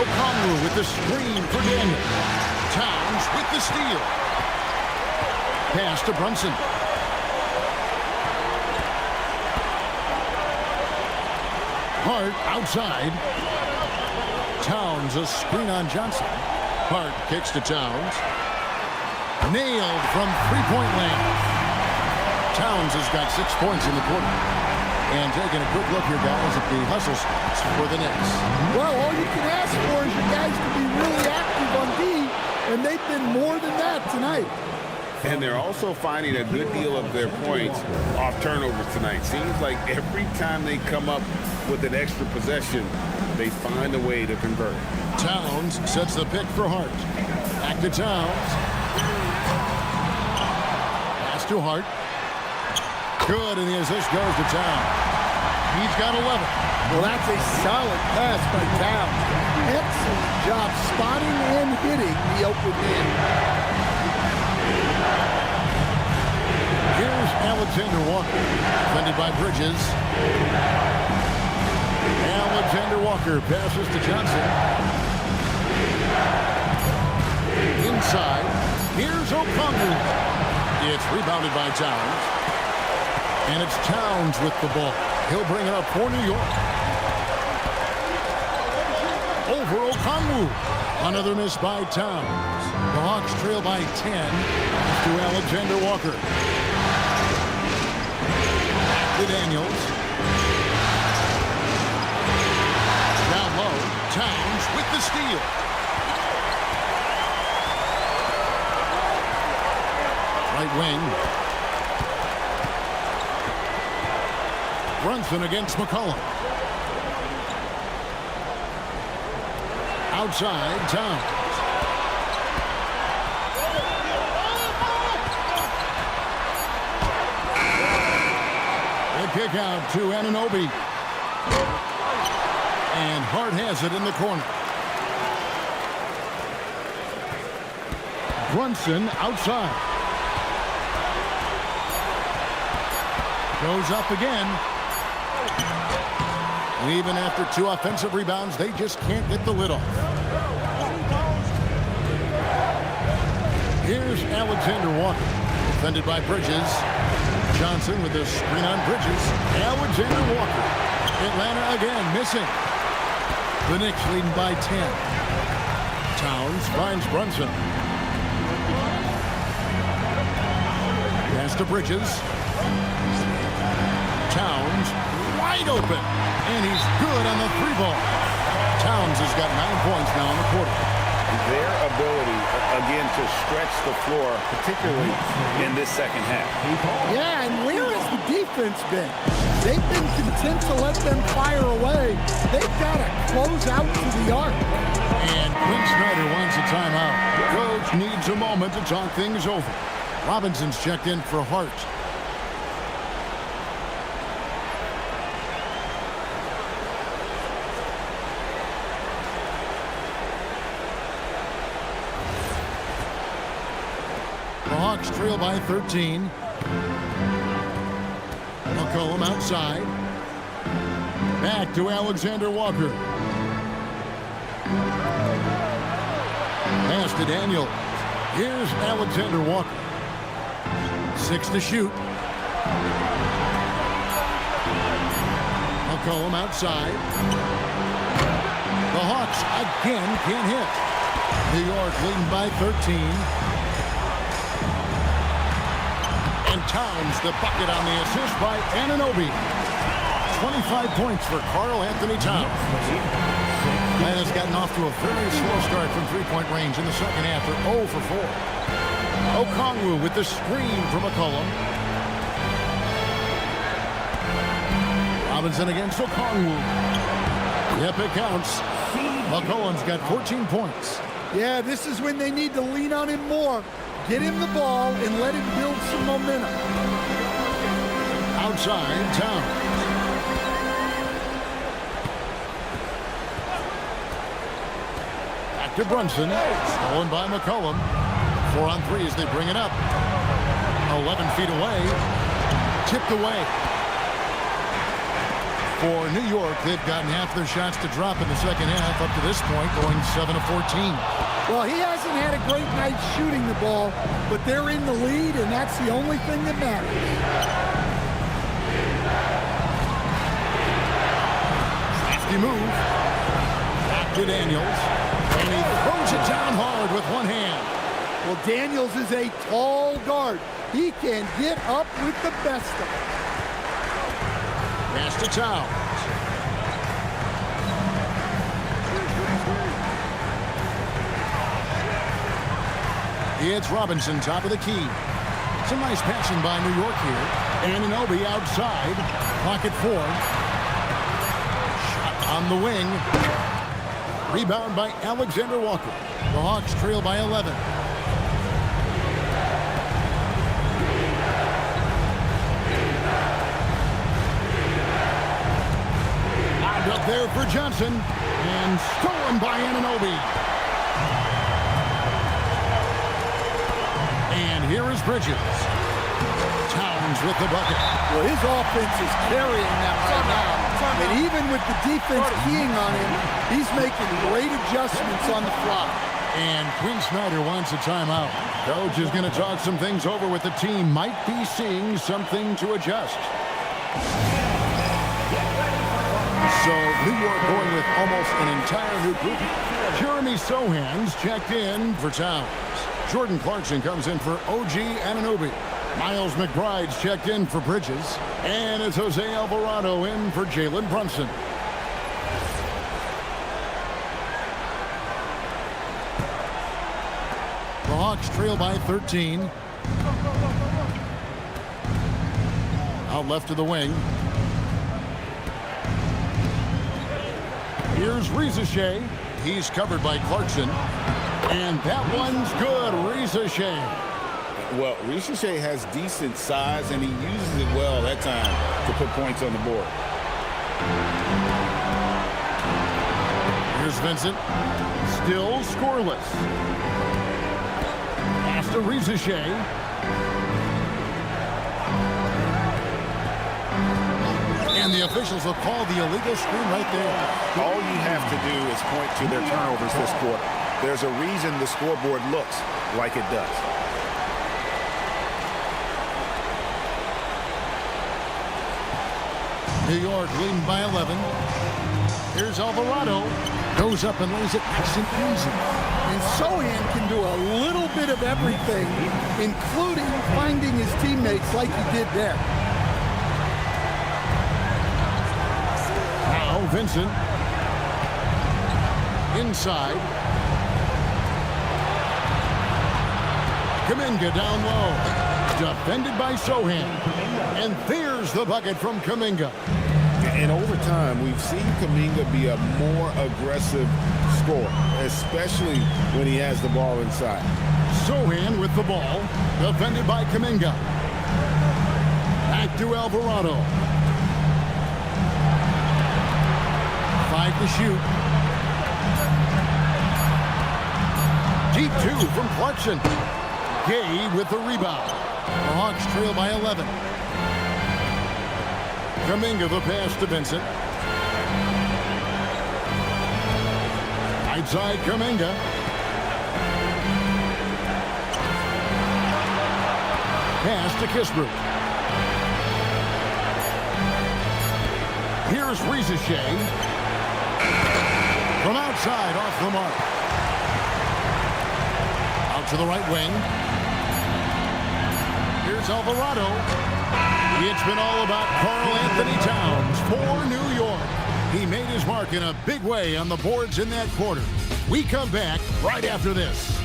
Okongwu with the screen for Daniels. Towns with the steal. Pass to Brunson. Hart outside. Towns a screen on Johnson. Hart kicks to Towns. Nailed from three-point land. Towns has got 6 points in the quarter. And taking a quick look here, guys, at the hustle stats for the Knicks. Well, all you can ask for is your guys to be really active on D. And they've been more than that tonight. And they're also finding a good deal of their points off turnovers tonight. Seems like every time they come up with an extra possession, they find a way to convert. Towns sets the pick for Hart. Back to Towns. Pass to Hart. Good, and the assist goes to Towns. He's got 11. Well, that's a solid pass by Towns. Excellent job spotting and hitting the open man. Here's Alexander Walker, defended by Bridges. Alexander Walker passes to Johnson. Inside, here's Okongwu. It's rebounded by Towns. And it's Towns with the ball. He'll bring it up for New York. Over Okongwu. Another miss by Towns. The Hawks trail by 10 to Alexander Walker. Back to Daniels. Down low. Towns with the steal. Right wing. Brunson against McCollum. Outside, Towns. A kick out to Anunoby. And Hart has it in the corner. Brunson outside. Goes up again. Even after 2 offensive rebounds, they just can't get the lid off. Here's Alexander Walker, defended by Bridges. Johnson with the screen on Bridges. Alexander Walker. Atlanta again missing. The Knicks leading by 10. Towns finds Brunson. Pass to Bridges. Towns wide open. And he's good on the 3-ball. Towns has got 9 points now in the quarter. Their ability, again, to stretch the floor, particularly in this second half. Yeah, and where has the defense been? They've been content to let them fire away. They've got to close out to the arc. And Quinn Snyder wants a timeout. Coach needs a moment to talk things over. Robinson's checked in for Hart. The Hawks trail by 13. McCollum outside. Back to Alexander Walker. Pass to Daniel. Here's Alexander Walker. 6 to shoot. McCollum outside. The Hawks again can't hit. New York leading by 13. And Towns the bucket on the assist by Anunoby. 25 points for Karl Anthony Towns. Atlanta's gotten off to a very slow start from three-point range in the second half. They're 0 for 4. Okongwu with the screen from McCollum. Robinson against Okongwu. Yep, it counts. McCollum's got 14 points. Yeah, this is when they need to lean on him more. Get him the ball and let him build some momentum. Outside, Towns. Back to Brunson. Stolen by McCollum. 4 on 3 as they bring it up. 11 feet away. Tipped away. For New York, they've gotten half their shots to drop in the second half up to this point, going 7 of 14. Well, he hasn't had a great night shooting the ball, but they're in the lead, and that's the only thing that matters. Safety move. Back to Daniels. And he throws it down hard with one hand. Well, Daniels is a tall guard. He can get up with the best of them. Pass to Towns. It's Robinson, top of the key. Some nice passing by New York here. Anunoby outside. Pocket 4. Shot on the wing. Rebound by Alexander Walker. The Hawks trail by 11. Lobbed up there for Johnson. And stolen by Anunoby. And here is Bridges. Towns with the bucket. Well, his offense is carrying them right now. And even with the defense keying on him, he's making great adjustments on the fly. And Quinn Snyder wants a timeout. Coach is going to talk some things over with the team. Might be seeing something to adjust. So New York going with almost an entire new group. Jeremy Sohan's checked in for Towns. Jordan Clarkson comes in for OG Anunoby. Miles McBride's checked in for Bridges. And it's Jose Alvarado in for Jalen Brunson. The Hawks trail by 13. Out left to the wing. Here's Rizeshay. He's covered by Clarkson. And that one's good. Ricochet. Well, Ricochet has decent size, and he uses it well that time to put points on the board. Here's Vincent. Still scoreless. Pass to Ricochet. And the officials will call the illegal screen right there. All you have to do is point to their turnovers this quarter. There's a reason the scoreboard looks like it does. New York leading by 11. Here's Alvarado. Goes up and lays it nice and easy. And Sohan can do a little bit of everything, including finding his teammates like he did there. Now Vincent. Inside. Kuminga down low. Defended by Sohan. And there's the bucket from Kuminga. And over time, we've seen Kuminga be a more aggressive scorer, especially when he has the ball inside. Sohan with the ball. Defended by Kuminga. Back to Alvarado. 5 to shoot. Deep 2 from Clarkson. Gay with the rebound. The Hawks trail by 11. Kuminga the pass to Vincent. Right side Kuminga. Pass to Kispert. Here's Ricochet. From outside off the mark. Out to the right wing. Here's Alvarado. It's been all about Karl Anthony Towns for New York. He made his mark in a big way on the boards in that quarter. We come back right after this.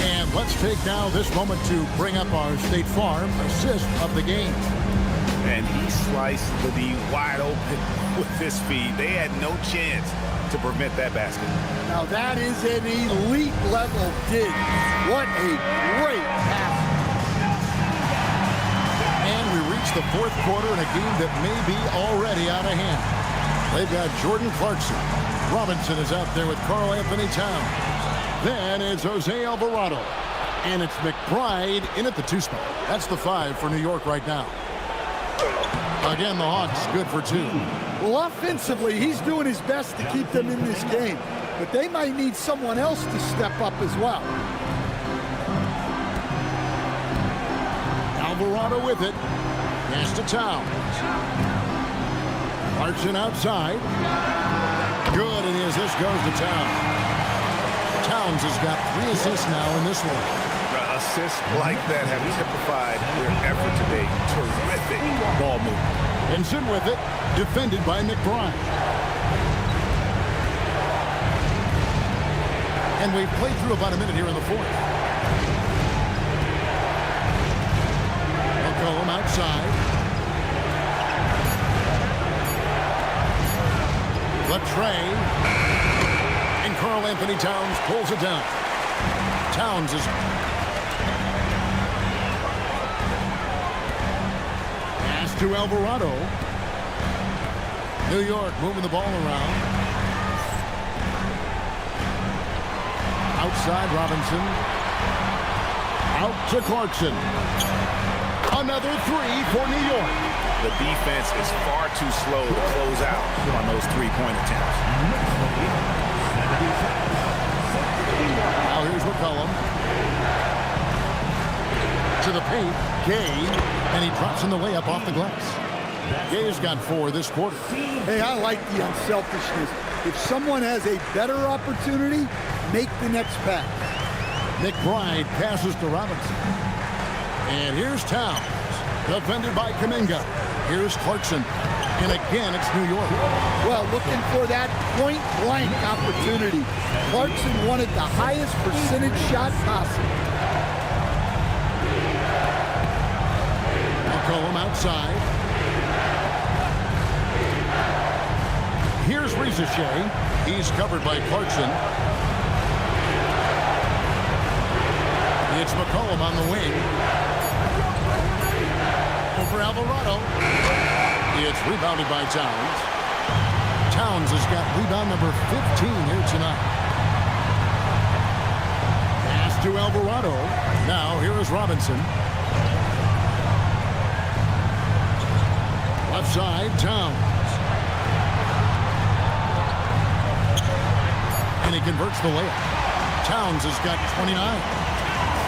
And let's take now this moment to bring up our State Farm assist of the game. And he sliced the D wide open with his feet. They had no chance to prevent that basket. Now that is an elite level dig. What a great pass. And we reach the fourth quarter in a game that may be already out of hand. They've got Jordan Clarkson. Robinson is out there with Karl Anthony Towns. Then it's Jose Alvarado. And it's McBride in at the 2 spot. That's the 5 for New York right now. Again, the Hawks good for 2. Well, offensively, he's doing his best to keep them in this game. But they might need someone else to step up as well. Alvarado with it. Pass to Towns. Clarkson outside. Good, and as this goes to Towns. Towns has got 3 assists now in this one. Assists like that have typified their effort today. Terrific ball movement. Vincent with it, defended by McBride. And we've played through about a minute here in the fourth. McCollum outside. Latre. And Karl Anthony Towns pulls it down. Towns is... to Alvarado. New York moving the ball around. Outside Robinson. Out to Clarkson. Another 3 for New York. The defense is far too slow to close out on those 3-point attempts. Now here's McCollum. To the paint. Gay. And he drops in the layup off the glass. Gay's got 4 this quarter. Hey, I like the unselfishness. If someone has a better opportunity, make the next pass. McBride passes to Robinson. And here's Towns. Defended by Kuminga. Here's Clarkson. And again, it's New York. Well, looking for that point-blank opportunity. Clarkson wanted the highest percentage shot possible. McCollum outside. Here's Rizachet. He's covered by Clarkson. It's McCollum on the wing. Over Alvarado. It's rebounded by Towns. Towns has got rebound number 15 here tonight. Pass to Alvarado. Now here is Robinson. Left side, Towns. And he converts the layup. Towns has got 29.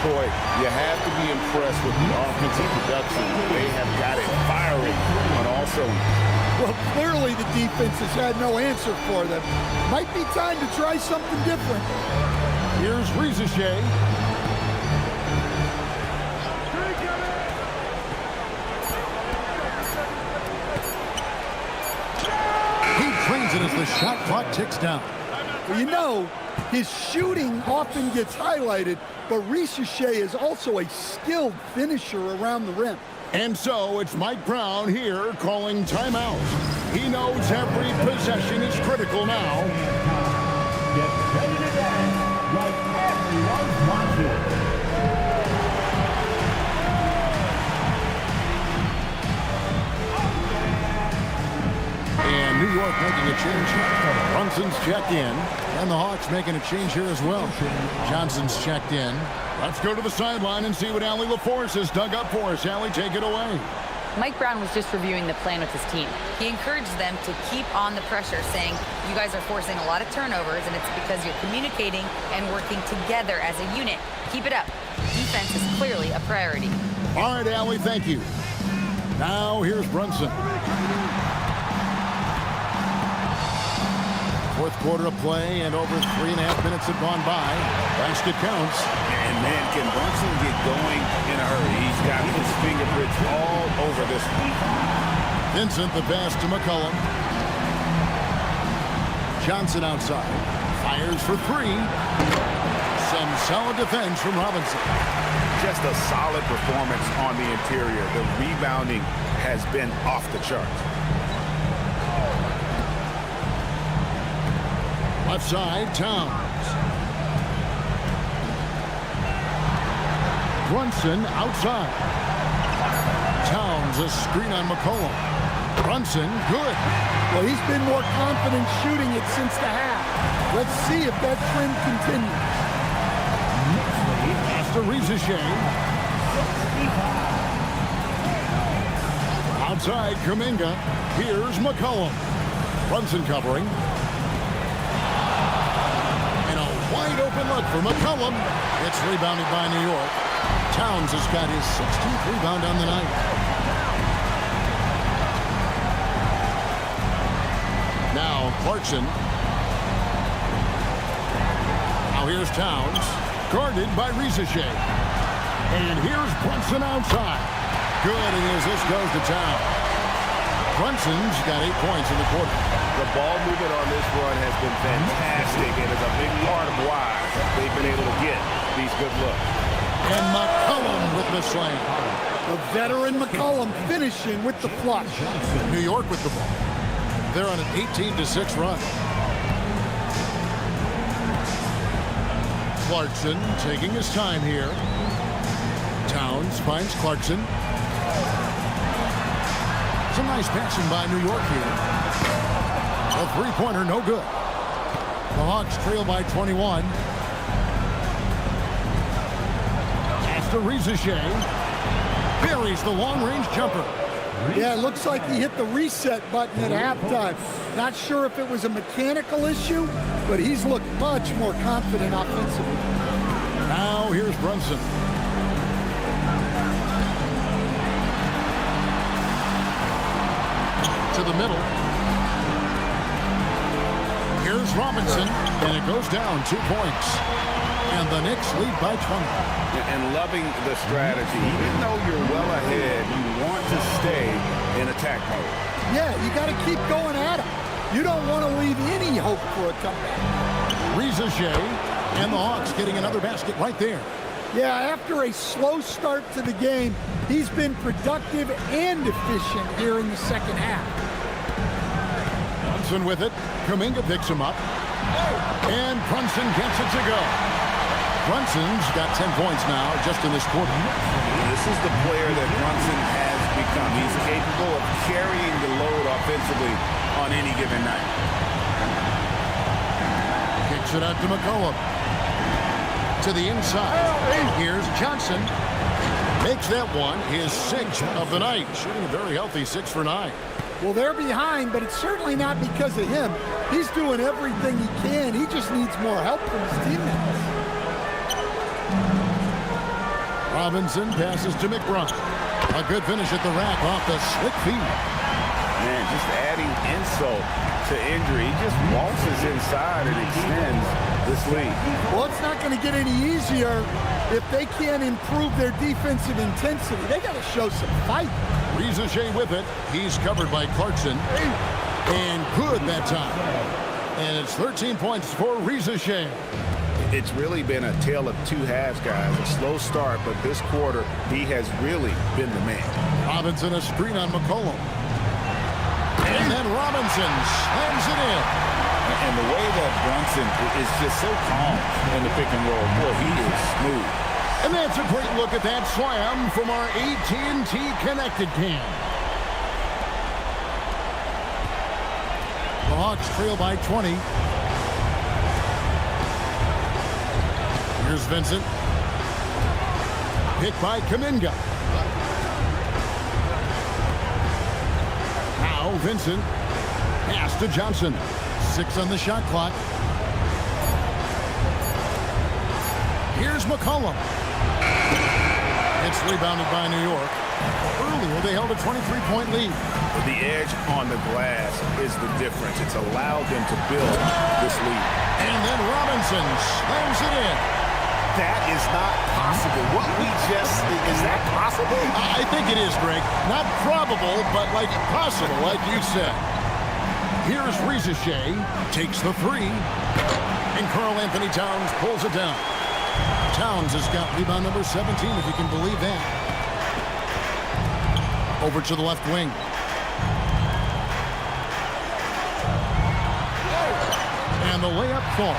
Boy, you have to be impressed with the offensive production. They have got it firing on all cylinders. Well, clearly the defense has had no answer for them. Might be time to try something different. Here's Rizachet. He drains it as the shot clock ticks down. Well, you know, his shooting often gets highlighted, but Rizachet is also a skilled finisher around the rim. And so it's Mike Brown here calling timeout. He knows every possession is critical now. Get ready to dance like everyone's watching. And New York making a change. Brunson's checked in. And the Hawks making a change here as well. Johnson's checked in. Let's go to the sideline and see what Allie LaForce has dug up for us. Allie, take it away. Mike Brown was just reviewing the plan with his team. He encouraged them to keep on the pressure, saying, you guys are forcing a lot of turnovers, and it's because you're communicating and working together as a unit. Keep it up. Defense is clearly a priority. All right, Allie, thank you. Now here's Brunson. Fourth quarter of play, and over 3.5 minutes have gone by. Basket counts. And man, can Brunson get going in a hurry? He's got his fingerprints all over this one. Vincent, the pass to McCollum. Johnson outside. Fires for three. Some solid defense from Robinson. Just a solid performance on the interior. The rebounding has been off the charts. Left side, Towns. Brunson outside. Towns, a screen on McCollum. Brunson, good. Well, he's been more confident shooting it since the half. Let's see if that trend continues. Pass to Rizachet. Outside, Kuminga. Here's McCollum. Brunson covering. Wide open look for McCollum. It's rebounded by New York. Towns has got his 16th rebound on the night. Now Clarkson. Now here's Towns. Guarded by Rizachet. And here's Brunson outside. Good, and as this goes to Towns. Brunson's got 8 points in the quarter. The ball movement on this run has been fantastic and is a big part of why they've been able to get these good looks. And McCollum with the slam. The veteran McCollum finishing with the flush. New York with the ball. They're on an 18-6 run. Clarkson taking his time here. Towns finds Clarkson. Some nice passing by New York here. A three-pointer, no good. The Hawks trail by 21. Pass to Rizachet. Buries the long-range jumper. Yeah, it looks like he hit the reset button at halftime. Not sure if it was a mechanical issue, but he's looked much more confident offensively. Now here's Brunson. To the middle. Here's Robinson, and it goes down 2 points. And the Knicks lead by 20. And loving the strategy. Even though you're well ahead, you want to stay in attack mode. Yeah, you got to keep going at him. You don't want to leave any hope for a comeback. Rizachet and the Hawks getting another basket right there. Yeah, after a slow start to the game, he's been productive and efficient here in the second half. Brunson with it. Kuminga picks him up. And Brunson gets it to go. Brunson's got 10 points now just in this quarter. This is the player that Brunson has become. He's capable of carrying the load offensively on any given night. Kicks it out to McCollum. To the inside. Here's Johnson. Makes that one his 6th of the night. Shooting a very healthy 6 for 9. Well, they're behind, but it's certainly not because of him. He's doing everything he can. He just needs more help from his teammates. Robinson passes to McBride. A good finish at the rack off the slick feed. Man, just adding insult to injury. He just waltzes inside and extends this lead. Well, it's not going to get any easier if they can't improve their defensive intensity. They got to show some fight. Rizachet with it. He's covered by Clarkson. And good that time. And it's 13 points for Rizachet. It's really been a tale of two halves, guys. A slow start, but this quarter, he has really been the man. Robinson a screen on McCollum. And then Robinson slams it in. And the way that Brunson is just so calm in the pick and roll, boy, he is smooth. And that's a great look at that slam from our AT&T Connected cam. The Hawks trail by 20. Here's Vincent. Picked by Kuminga. Now Vincent. Pass to Johnson. 6 on the shot clock. Here's McCollum. It's rebounded by New York. Earlier, they held a 23-point lead. The edge on the glass is the difference. It's allowed them to build this lead. And then Robinson slams it in. That is not possible. What we just, is that possible? I think it is, Greg. Not probable, but like possible, like you said. Here's Rizachet, takes the 3, and Karl Anthony Towns pulls it down. Towns has got rebound number 17, if you can believe that. Over to the left wing. And the layup falls.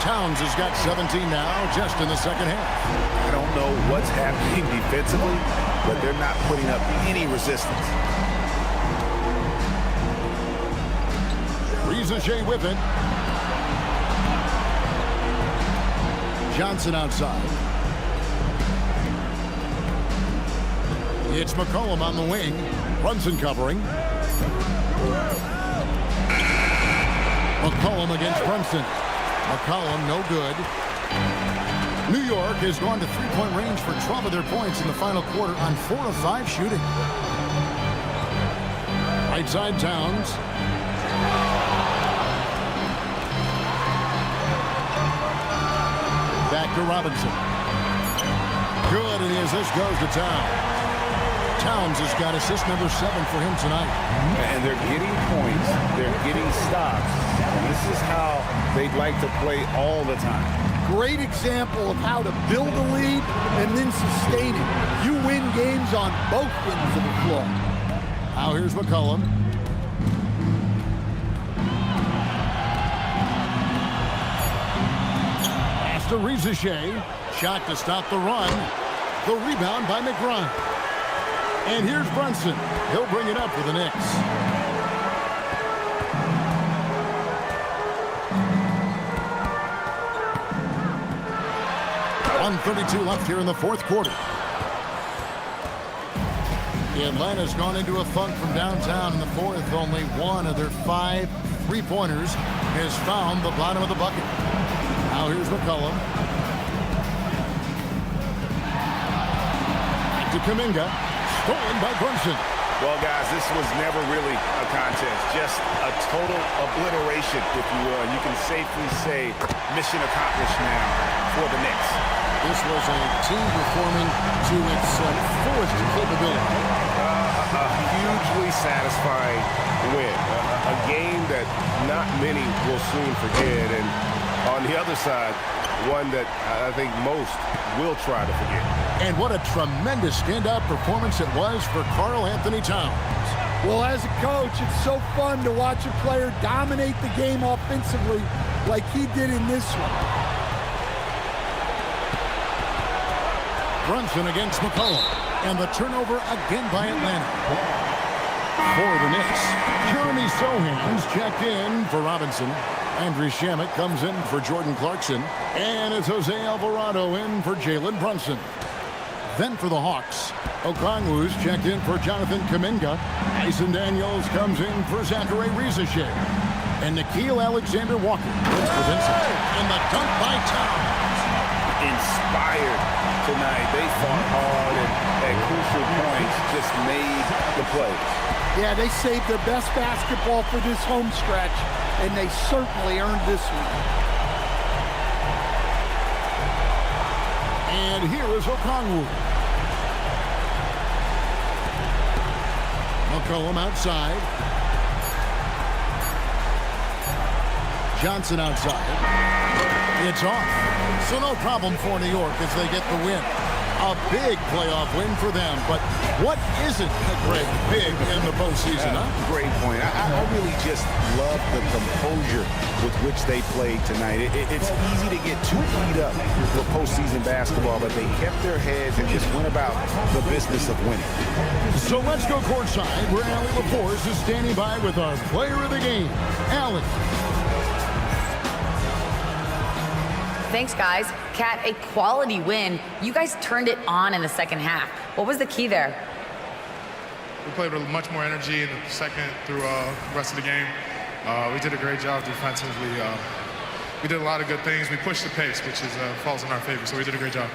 Towns has got 17 now, just in the second half. I don't know what's happening defensively, but they're not putting up any resistance. Rizachet with it. Johnson outside. It's McCollum on the wing. Brunson covering. McCollum against Brunson. McCollum, no good. New York has gone to three-point range for 12 of their points in the final quarter on 4 of 5 shooting. Right side Towns. Back to Robinson. Good, and his assist goes to Towns. Towns has got assist number 7 for him tonight. And they're getting points. They're getting stops. And this is how they'd like to play all the time. Great example of how to build a lead and then sustain it. You win games on both ends of the floor. Now here's McCollum. Pass to Rizachet. Shot to stop the run. The rebound by McBride. And here's Brunson. He'll bring it up for the Knicks. .132 left here in the fourth quarter. Atlanta's gone into a funk from downtown in the fourth. Only one of their 5 three-pointers has found the bottom of the bucket. Now here's McCollum. Back to Kuminga. Stolen by Brunson. Well, guys, this was never really a contest. Just a total obliteration, if you will. You can safely say mission accomplished now for the Knicks. This was a team performing to its fullest capability. A hugely satisfying win. A game that not many will soon forget. And on the other side, one that I think most will try to forget. And what a tremendous standout performance it was for Karl Anthony Towns. Well, as a coach, it's so fun to watch a player dominate the game offensively like he did in this one. Brunson against McCollum. And the turnover again by Atlanta. For the Knicks, Jeremy Sohan's checked in for Robinson. Andrew Shamet comes in for Jordan Clarkson. And it's Jose Alvarado in for Jalen Brunson. Then for the Hawks, Okongwu's checked in for Jonathan Kuminga. Mason Daniels comes in for Zachary Rizachet. And Nickeil Alexander-Walker is for Vincent. And the dunk by Towns. Inspired tonight. They fought hard and at crucial points just made the plays. Yeah, they saved their best basketball for this home stretch, and they certainly earned this one. And here is Okongwu. McCollum outside. Johnson outside. It's off. So no problem for New York as they get the win. A big playoff win for them. But what isn't Greg big in the postseason, huh? Great point. I really just love the composure with which they played tonight. It's easy to get too beat up for postseason basketball, but they kept their heads and just went about the business of winning. So let's go courtside where Allie LaForce is standing by with our player of the game, Allie. Thanks, guys. Kat, a quality win. You guys turned it on in the second half. What was the key there? We played with much more energy in the second through the rest of the game. We did a great job defensively. We did a lot of good things. We pushed the pace, which falls in our favor, so we did a great job.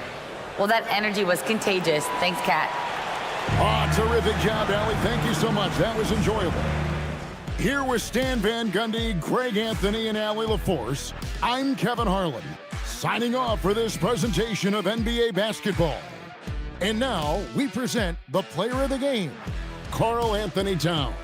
Well, that energy was contagious. Thanks, Kat. Oh, terrific job, Allie. Thank you so much. That was enjoyable. Here with Stan Van Gundy, Greg Anthony, and Allie LaForce, I'm Kevin Harlan, signing off for this presentation of NBA basketball. And now we present the player of the game, Karl Anthony Towns.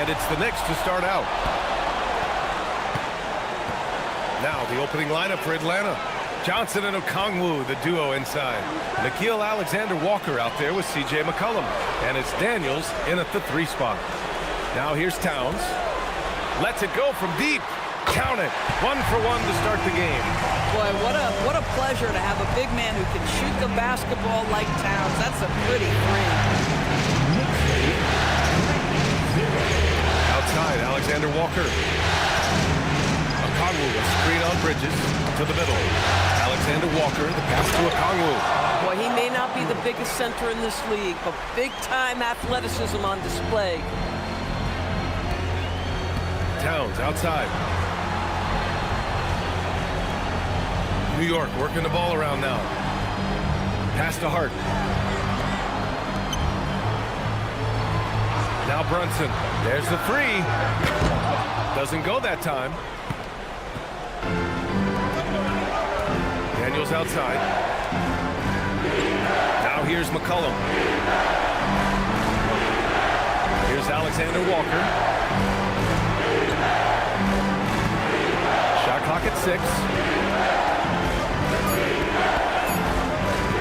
And it's the Knicks to start out. Now the opening lineup for Atlanta. Johnson and Okongwu, the duo inside. Nickeil Alexander-Walker out there with C.J. McCollum. And it's Daniels in at the 3 spot. Now here's Towns. Lets it go from deep. Count it. 1 for 1 to start the game. Boy, what a pleasure to have a big man who can shoot the basketball like Towns. That's a pretty frame. Outside, Alexander-Walker. Okongwu, a screen on Bridges to the middle. Alexander-Walker, the pass to Okongwu. Boy, he may not be the biggest center in this league, but big-time athleticism on display. Towns outside. New York working the ball around now. Pass to Hart. Now Brunson. There's the 3. Doesn't go that time. Daniels outside. here's McCollum. Here's Alexander Walker. Shot clock at 6.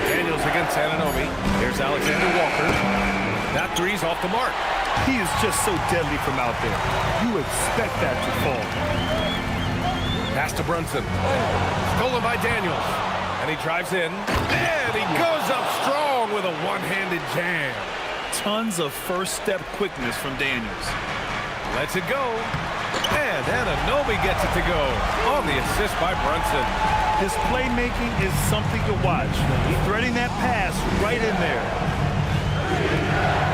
Daniels against Anunoby. Here's Alexander Walker. That three's off the mark. He is just so deadly from out there. You expect that to fall. Pass to Brunson. Stolen by Daniels. And he drives in. And he goes up strong with a one-handed jam. Tons of first step quickness from Daniels. Lets it go. And Anunoby gets it to go on the assist by Brunson. His playmaking is something to watch. He's threading that pass right in there.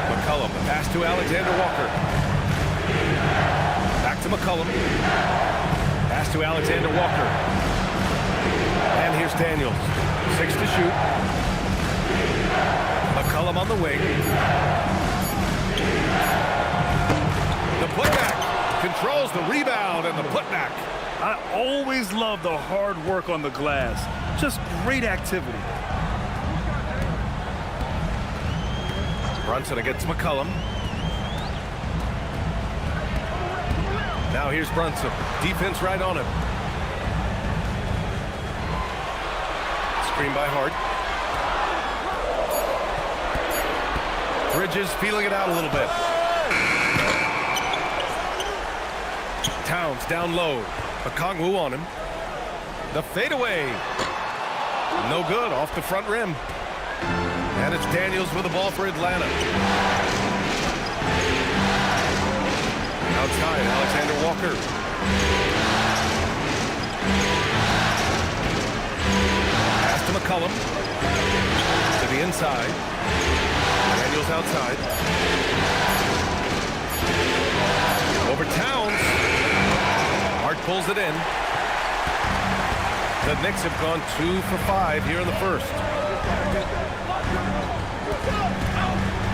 McCollum, the pass to Alexander Walker. Back to McCollum. Pass to Alexander Walker. And here's Daniels. 6 to shoot. McCollum on the wing. The putback controls the rebound and the putback. I always love the hard work on the glass. Just great activity. Brunson against McCollum. Now here's Brunson. Defense right on him. Screen by Hart. Bridges feeling it out a little bit. Towns down low. Okongwu on him. The fadeaway. No good, off the front rim. And it's Daniels with the ball for Atlanta. Outside, Alexander Walker. Pass to McCollum. To the inside. Daniels outside. Over Towns. Hart pulls it in. The Knicks have gone 2 for 5 here in the first.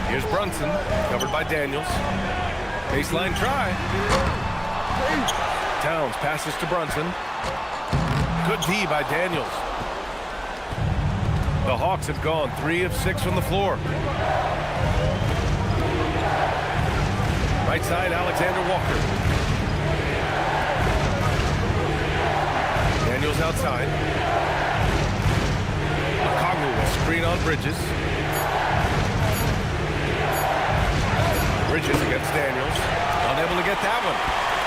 Here's Brunson, covered by Daniels. Baseline try. Towns passes to Brunson. Good D by Daniels. The Hawks have gone 3 of 6 from the floor. Right side, Alexander Walker. Daniels outside. Okongwu will screen on Bridges. Bridges against Daniels. Unable to get that one.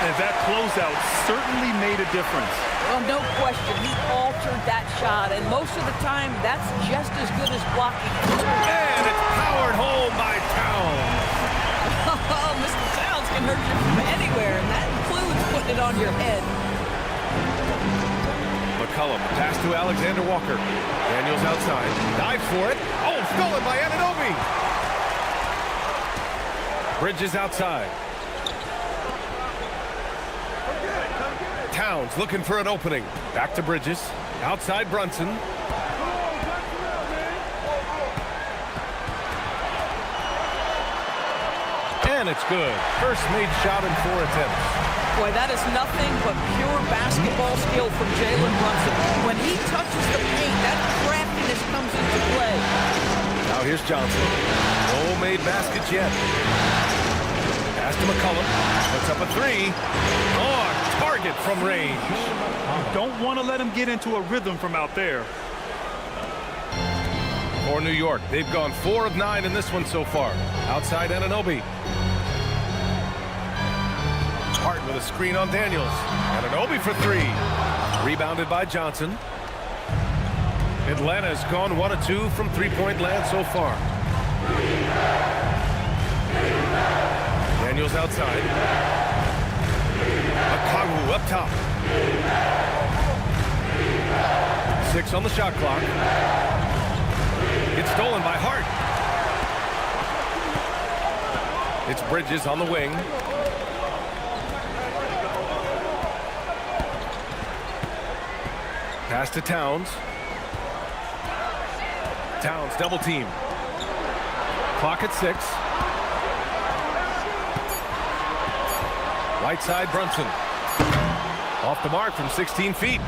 And that closeout certainly made a difference. Well, no question. He altered that shot, and most of the time, that's just as good as blocking. And it's powered home by Towns. Oh, Mr. Towns can hurt you from anywhere, and that includes putting it on your head. McCollum, pass to Alexander Walker. Daniels outside. Dives for it. Oh, stolen by Anunoby. Bridges outside. Towns looking for an opening. Back to Bridges. Outside Brunson. And it's good. First made shot in 4 attempts. Boy, that is nothing but pure basketball skill from Jalen Brunson. When he touches the paint, that craftiness comes into play. Now here's Johnson. No made baskets yet. Pass to McCollum. Puts up a 3. Oh, target from range. You don't want to let him get into a rhythm from out there. For New York, they've gone 4 of 9 in this one so far. Outside Anunoby. Hart with a screen on Daniels. Anunoby for 3. Rebounded by Johnson. Atlanta has gone 1 of 2 from three-point land so far. Daniels outside. Okongwu up top. 6 on the shot clock. It's stolen by Hart. It's Bridges on the wing. Pass to Towns. Towns double team. Clock at 6. Right side Brunson. Off the mark from 16 feet.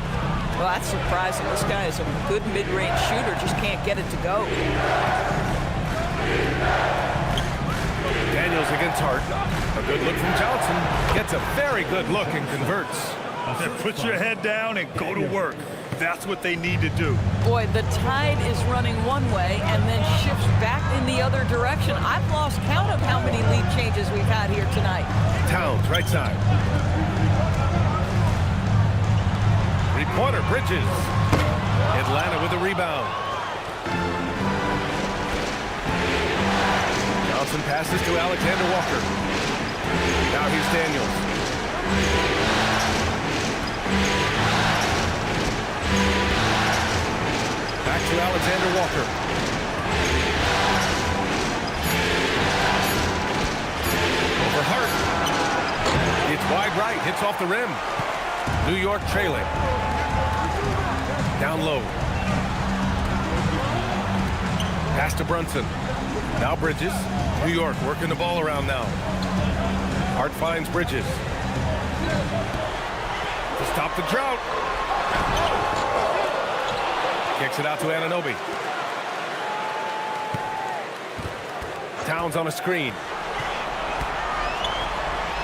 Well, that's surprising. This guy is a good mid-range shooter, just can't get it to go. Daniels against Hart. A good look from Johnson. Gets a very good look and converts. Put your head down and go to work. That's what they need to do. Boy, the tide is running one way and then shifts back in the other direction. I've lost count of how many lead changes we've had here tonight. Towns, right side. Three-pointer, Bridges. Atlanta with the rebound. Johnson passes to Alexander Walker. Now here's Daniels. Back to Alexander Walker. Over Hart. It's wide right, hits off the rim. New York trailing. Down low. Pass to Brunson. Now Bridges. New York working the ball around now. Hart finds Bridges. To stop the drought. Kicks it out to Anunoby. Towns on a screen.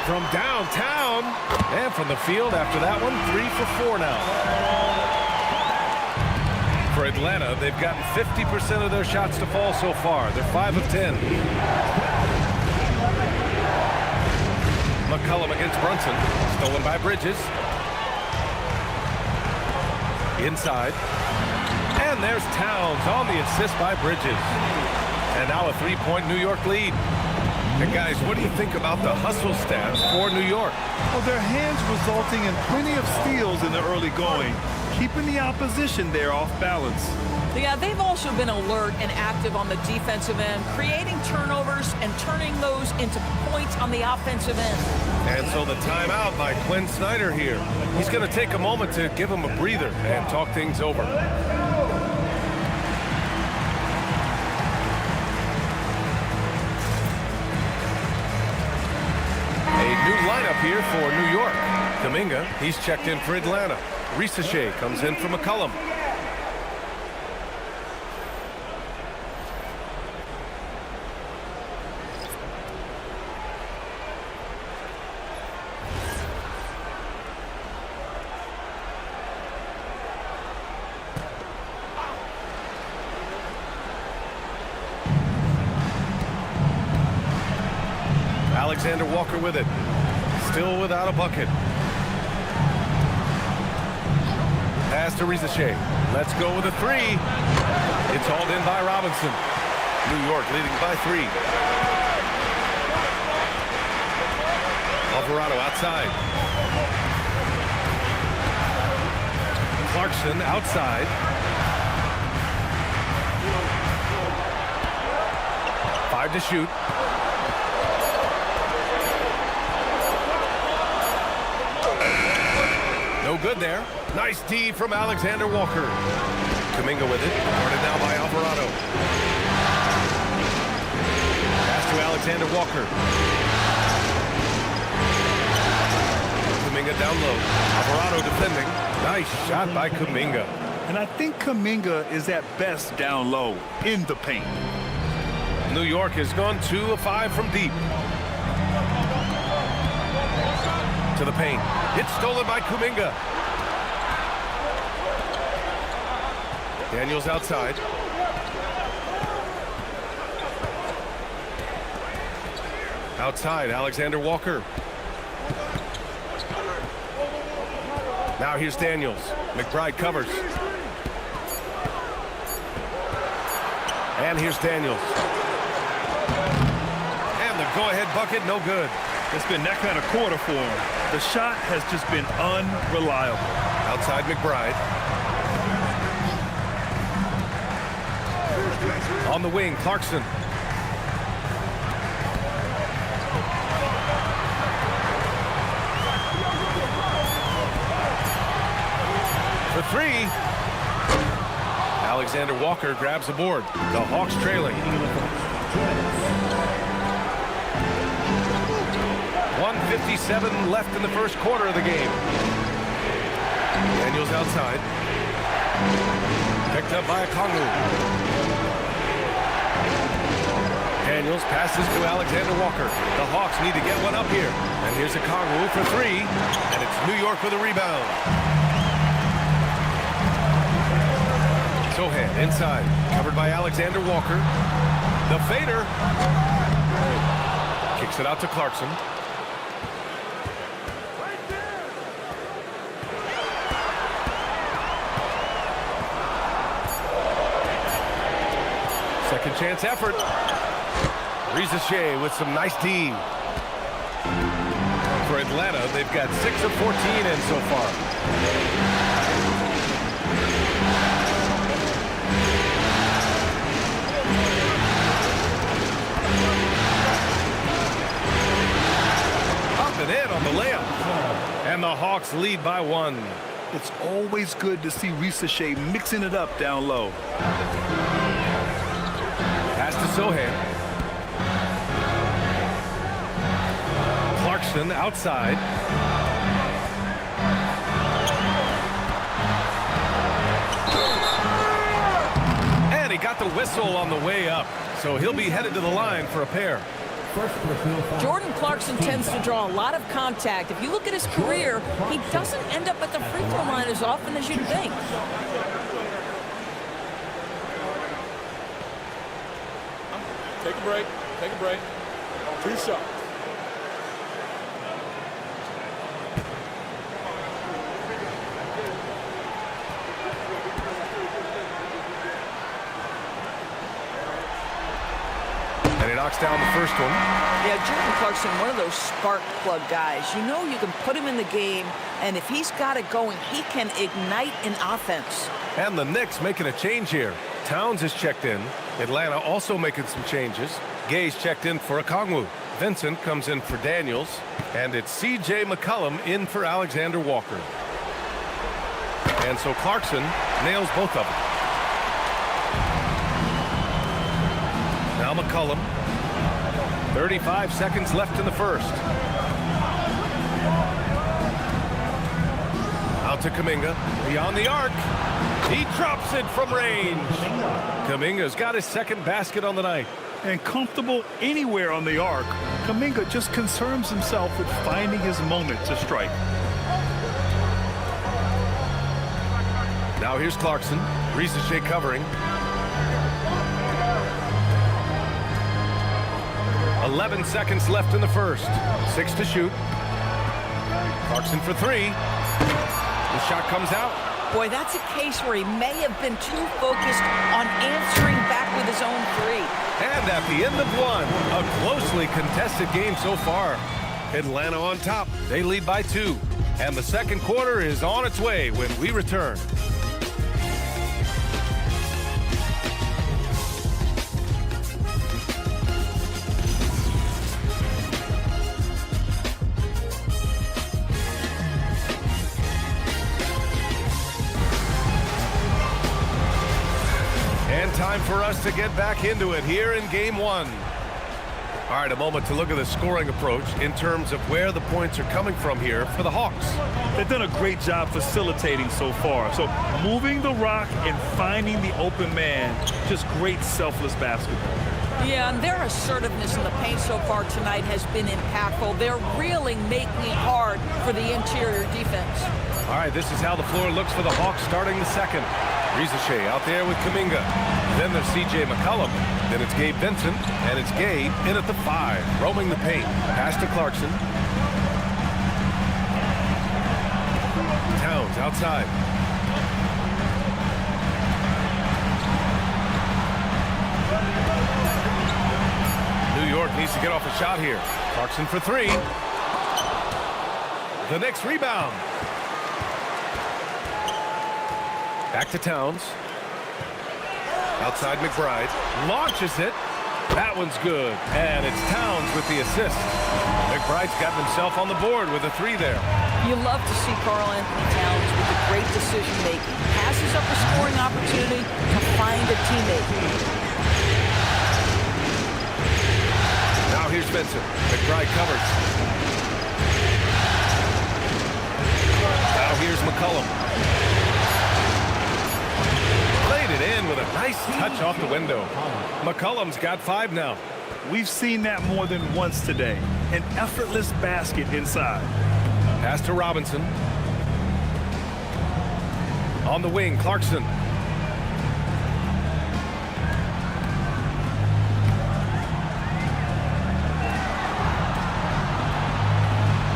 From downtown. And from the field after that one, 3 for 4 now. For Atlanta, they've gotten 50% of their shots to fall so far. They're 5 of 10. McCollum against Brunson. Stolen by Bridges. Inside. And there's Towns on the assist by Bridges. And now a 3-point New York lead. And guys, what do you think about the hustle stats for New York? Well, their hands resulting in plenty of steals in the early going, keeping the opposition there off balance. Yeah, they've also been alert and active on the defensive end, creating turnovers and turning those into points on the offensive end. And so the timeout by Quinn Snyder here. He's going to take a moment to give him a breather and talk things over. A new lineup here for New York. Kuminga, he's checked in for Atlanta. Risachet comes in for McCollum. Alexander Walker with it. Still without a bucket. Pass to Risachet. Let's go with a 3. It's hauled in by Robinson. New York leading by 3. Alvarado outside. Clarkson outside. Five to shoot. No good there. Nice D from Alexander Walker. Kuminga with it. Guarded now by Alvarado. Pass to Alexander Walker. Kuminga down low. Alvarado defending. Nice shot by Kuminga. And I think Kuminga is at best down low in the paint. New York has gone 2 of 5 from deep. To the paint. It's stolen by Kuminga. Daniels outside. Outside, Alexander Walker. Now here's Daniels. McBride covers. And here's Daniels. And the go-ahead bucket, no good. It's been that kind of quarter for him. The shot has just been unreliable. Outside McBride. On the wing, Clarkson. For 3. Alexander Walker grabs the board. The Hawks trailing. 1:57 left in the first quarter of the game. Daniels outside. Picked up by Okongwu. Daniels passes to Alexander Walker. The Hawks need to get one up here. And here's Okongwu for three. And it's New York with a rebound. Sohan inside, covered by Alexander Walker. The fader. Kicks it out to Clarkson. Second chance effort. Rizachet with some nice D. For Atlanta, they've got 6 of 14 in so far. Up and in on the layup. And the Hawks lead by 1. It's always good to see Rizachet mixing it up down low. Pass to Sohan. Clarkson outside. And he got the whistle on the way up. So he'll be headed to the line for a pair. Jordan Clarkson tends to draw a lot of contact. If you look at his career, he doesn't end up at the free throw line as often as you'd think. Take a break. Take a break. 2 shots. And he knocks down the first one. Yeah, Jordan Clarkson, one of those spark plug guys. You know you can put him in the game, and if he's got it going, he can ignite an offense. And the Knicks making a change here. Towns is checked in. Atlanta also making some changes. Gay's checked in for Okongwu. Vincent comes in for Daniels. And it's C.J. McCollum in for Alexander Walker. And so Clarkson nails both of them. Now McCollum. 35 seconds left in the first. Out to Kuminga. Beyond the arc. He drops it from range. Kuminga's got his second basket on the night. And comfortable anywhere on the arc, Kuminga just concerns himself with finding his moment to strike. Now here's Clarkson. Rizachet covering. 11 seconds left in the first. 6 to shoot. Clarkson for 3. The shot comes out. Boy, that's a case where he may have been too focused on answering back with his own 3. And at the end of one, a closely contested game so far. Atlanta on top. They lead by 2. And the second quarter is on its way when we return. Time for us to get back into it here in game 1. All right, a moment to look at the scoring approach in terms of where the points are coming from here for the Hawks. They've done a great job facilitating so far. So moving the rock and finding the open man, just great selfless basketball. Yeah, and their assertiveness in the paint so far tonight has been impactful. They're really making it hard for the interior defense. All right, this is how the floor looks for the Hawks starting the second. Rizachet out there with Kuminga. Then there's C.J. McCollum. Then it's Gabe Vincent. And it's Gabe in at the 5. Roaming the paint. Pass to Clarkson. Towns outside. New York needs to get off a shot here. Clarkson for 3. The Knicks rebound. Back to Towns. Outside McBride. Launches it. That one's good. And it's Towns with the assist. McBride's got himself on the board with a 3 there. You love to see Karl Anthony Towns with the great decision-making. Passes up a scoring opportunity to find a teammate. Now here's Vincent. McBride covers. Now here's McCollum. Played it in with a nice touch off the window. McCollum's got 5 now. We've seen that more than once today. An effortless basket inside. Pass to Robinson. On the wing, Clarkson.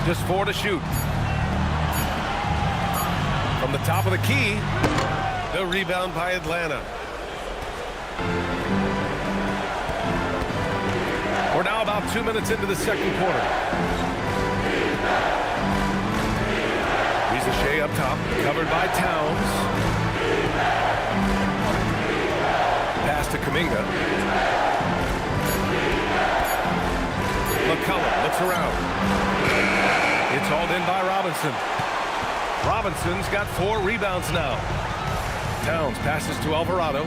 Just 4 to shoot. From the top of the key, the rebound by Atlanta. We're now about 2 minutes into the second quarter. Shea up top, covered by Towns. Pass to Kuminga. McCollum looks around. It's hauled in by Robinson. Robinson's got 4 rebounds now. Towns passes to Alvarado.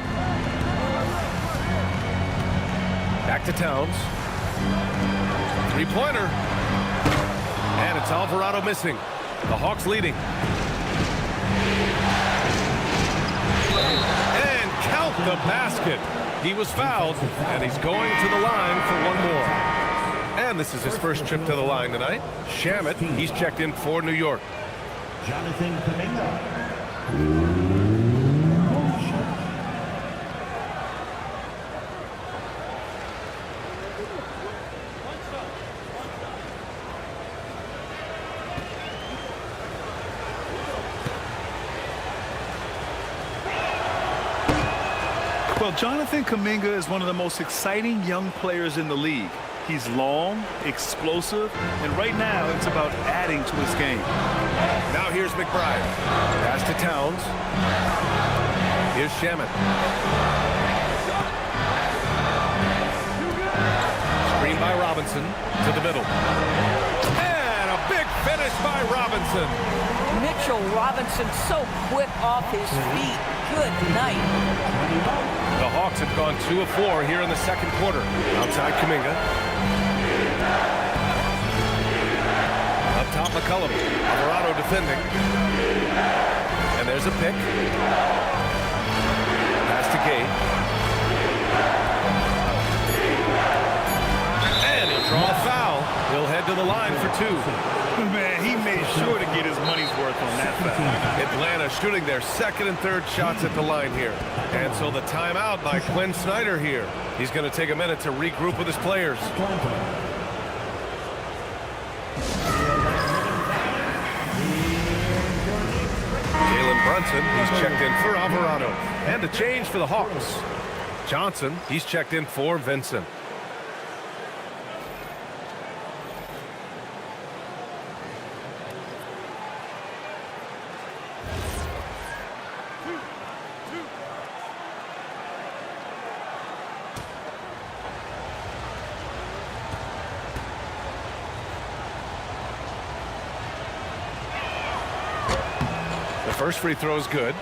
Back to Towns. Three-pointer. And it's Alvarado missing. The Hawks leading. And count the basket. He was fouled, and he's going to the line for one more. And this is his first trip to the line tonight. Shamet, he's checked in for New York. Jonathan Kuminga. Well, Jonathan Kuminga is one of the most exciting young players in the league. He's long, explosive, and right now it's about adding to his game. Now here's McBride. Pass to Towns. Here's Shamet. Screen by Robinson to the middle. And a big finish by Robinson. Mitchell Robinson so quick off his feet. Good night. The Hawks have gone 2 of 4 here in the second quarter. Outside Kuminga. Up top McCollum. Alvarado defending. And there's a pick. Pass to Gay. And he'll draw a foul. He'll head to the line for 2. Man, he made sure to get his money's worth on that foul. Atlanta shooting their second and third shots at the line here. And so the timeout by Quinn Snyder here. He's going to take a minute to regroup with his players. Jalen Brunson, he's checked in for Alvarado. And a change for the Hawks. Johnson, he's checked in for Vincent. First free throw is good.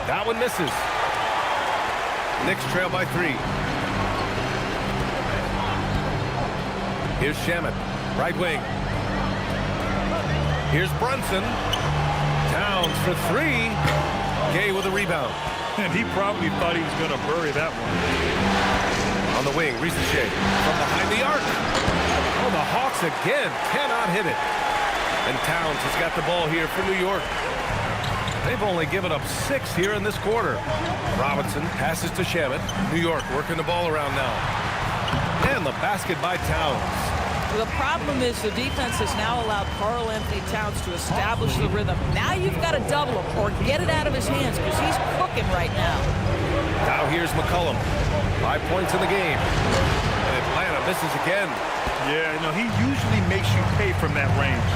That one misses. Knicks trail by 3. Here's Shamet, right wing. Here's Brunson. Towns for 3. Gay with a rebound. And he probably thought he was going to bury that one. On the wing, Shea from behind the arc. Oh, the Hawks again cannot hit it. And Towns has got the ball here for New York. They've only given up 6 here in this quarter. Robinson passes to Shamet. New York working the ball around now. And the basket by Towns. The problem is the defense has now allowed Karl Anthony Towns to establish the rhythm. Now you've got to double him or get it out of his hands because he's cooking right now. Now here's McCollum. 5 points in the game. And Atlanta misses again. Yeah, you know, he usually makes you pay from that range.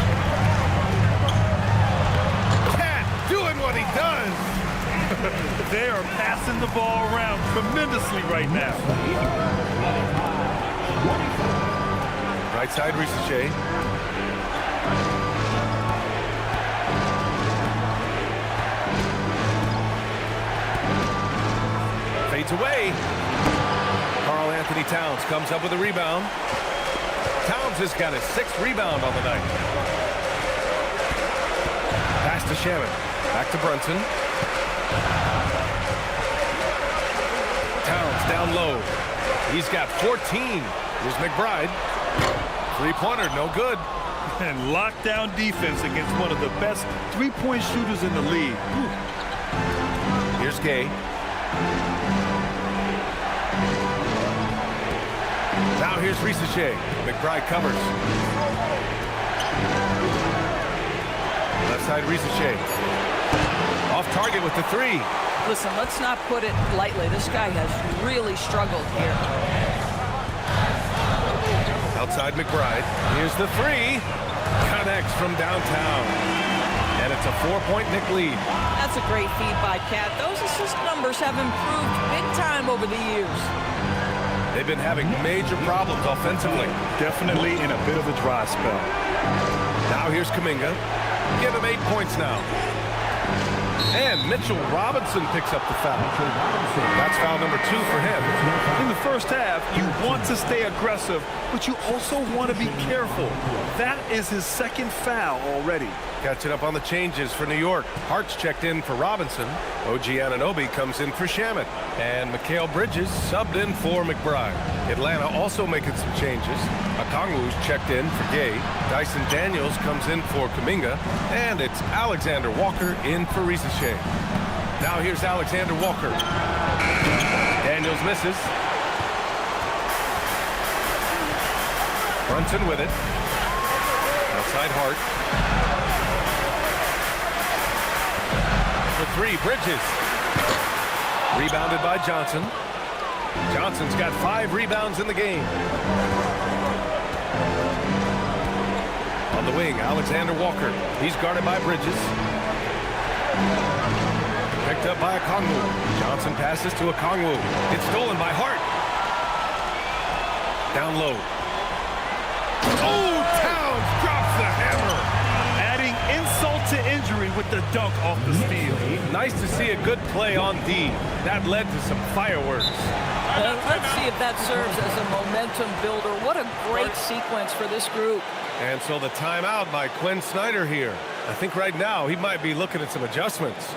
Cat doing what he does. They are passing the ball around tremendously right now. Right side, Shea. Fades away. Karl Anthony Towns comes up with a rebound. Towns has got his 6th rebound on the night. Pass to Shannon. Back to Brunson. Towns down low. He's got 14. Here's McBride. Three-pointer, no good. And lockdown defense against one of the best three-point shooters in the league. Here's Gay. Now here's Risache. McBride covers. Left side Risache. Off target with the 3. Listen, let's not put it lightly. This guy has really struggled here. Outside McBride. Here's the 3. Connects from downtown. And it's a 4-point Knick lead. That's a great feed by Cat. Those assist numbers have improved big time over the years. They've been having major problems offensively. Definitely in a bit of a dry spell. Now here's Kuminga. Give him 8 points now. And Mitchell Robinson picks up the foul. That's foul number 2 for him. In the first half, you want to stay aggressive, but you also want to be careful. That is his 2nd foul already. Catching up on the changes for New York. Hart's checked in for Robinson. OG Anunoby comes in for Shamet. And Mikal Bridges subbed in for McBride. Atlanta also making some changes. Okongwu's checked in for Gay. Dyson Daniels comes in for Kuminga. And it's Alexander Walker in for Risache. Now here's Alexander Walker. Daniels misses. Brunson with it. Outside Hart. For 3, Bridges. Rebounded by Johnson. Johnson's got 5 rebounds in the game. On the wing, Alexander Walker. He's guarded by Bridges. Picked up by Okongwu. Johnson passes to Okongwu. It's stolen by Hart. Down low. Oh, Towns drops the hammer. Adding insult to injury with the dunk off the steal. Nice to see a good play on D. That led to some fireworks. Let's see if that serves as a momentum builder. What a great sequence for this group. And so the timeout by Quinn Snyder here. I think right now he might be looking at some adjustments.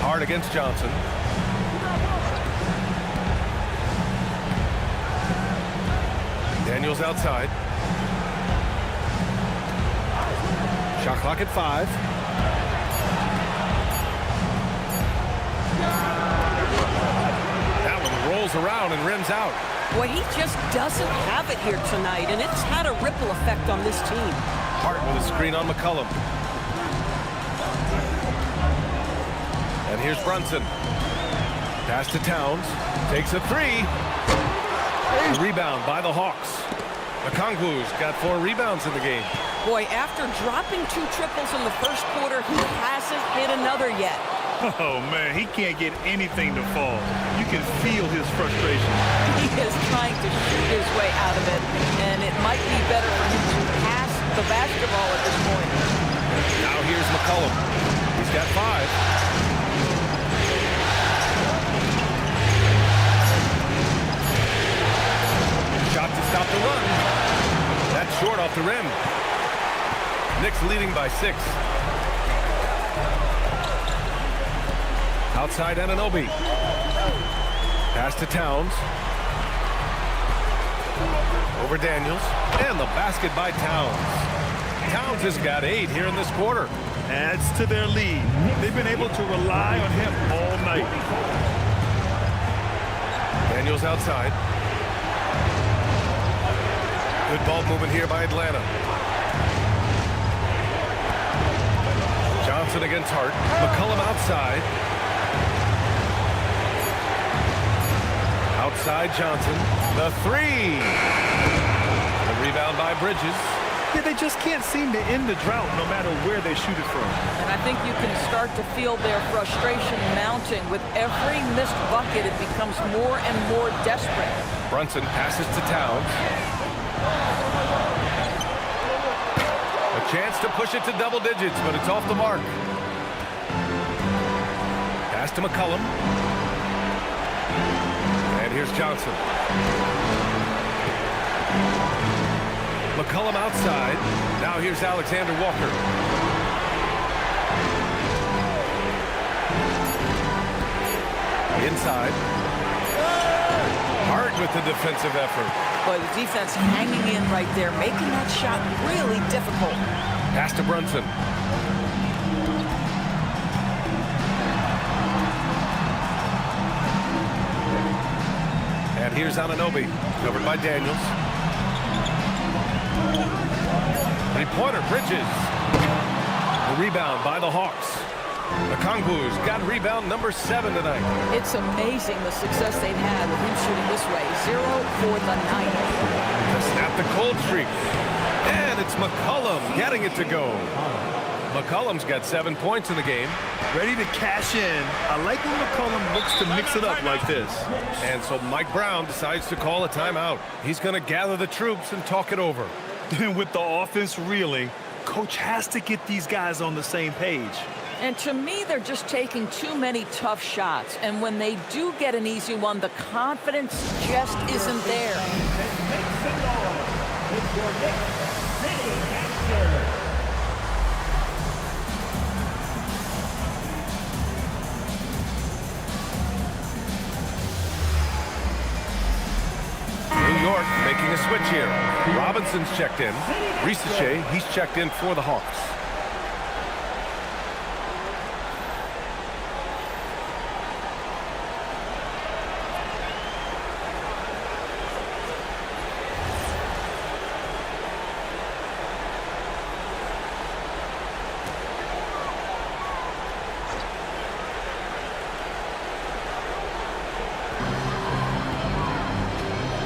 Hart against Johnson. Daniels outside. Shot clock at 5. That one rolls around and rims out. Boy, he just doesn't have it here tonight, and it's had a ripple effect on this team. Hart with a screen on McCollum. And here's Brunson. Pass to Towns. Takes a 3. A rebound by the Hawks. Okongwu's got 4 rebounds in the game. Boy, after dropping 2 triples in the first quarter, he hasn't hit another yet. Oh, man, he can't get anything to fall. You can feel his frustration. He is trying to shoot his way out of it, and it might be better for him to pass the basketball at this point. Now here's McCollum. He's got 5. Shot to stop the run. That's short off the rim. Knicks leading by 6. Outside Anunoby. Pass to Towns. Over Daniels. And the basket by Towns. Towns has got 8 here in this quarter. Adds to their lead. They've been able to rely on him all night. Daniels outside. Good ball movement here by Atlanta. Johnson against Hart. McCollum outside. Outside Johnson. The 3. The rebound by Bridges. Yeah, they just can't seem to end the drought no matter where they shoot it from. And I think you can start to feel their frustration mounting. With every missed bucket, it becomes more and more desperate. Brunson passes to Towns. A chance to push it to double digits, but it's off the mark. Pass to McCollum. And here's Johnson. McCollum outside. Now here's Alexander Walker. Inside. Hart with the defensive effort. Boy, the defense hanging in right there, making that shot really difficult. Pass to Brunson. And here's Anunoby, covered by Daniels. Three-pointer, Bridges. The rebound by the Hawks. The Okongwu's got rebound number 7 tonight. It's amazing the success they've had with him shooting this way. 0 for the night. To snap the cold streak. And it's McCollum getting it to go. McCollum's got 7 points in the game. Ready to cash in. I like when McCollum looks to mix it up like this. And so Mike Brown decides to call a timeout. He's going to gather the troops and talk it over. With the offense reeling, coach has to get these guys on the same page. And to me, they're just taking too many tough shots. And when they do get an easy one, the confidence just isn't there. New York making a switch here. Robinson's checked in. Risache, he's checked in for the Hawks.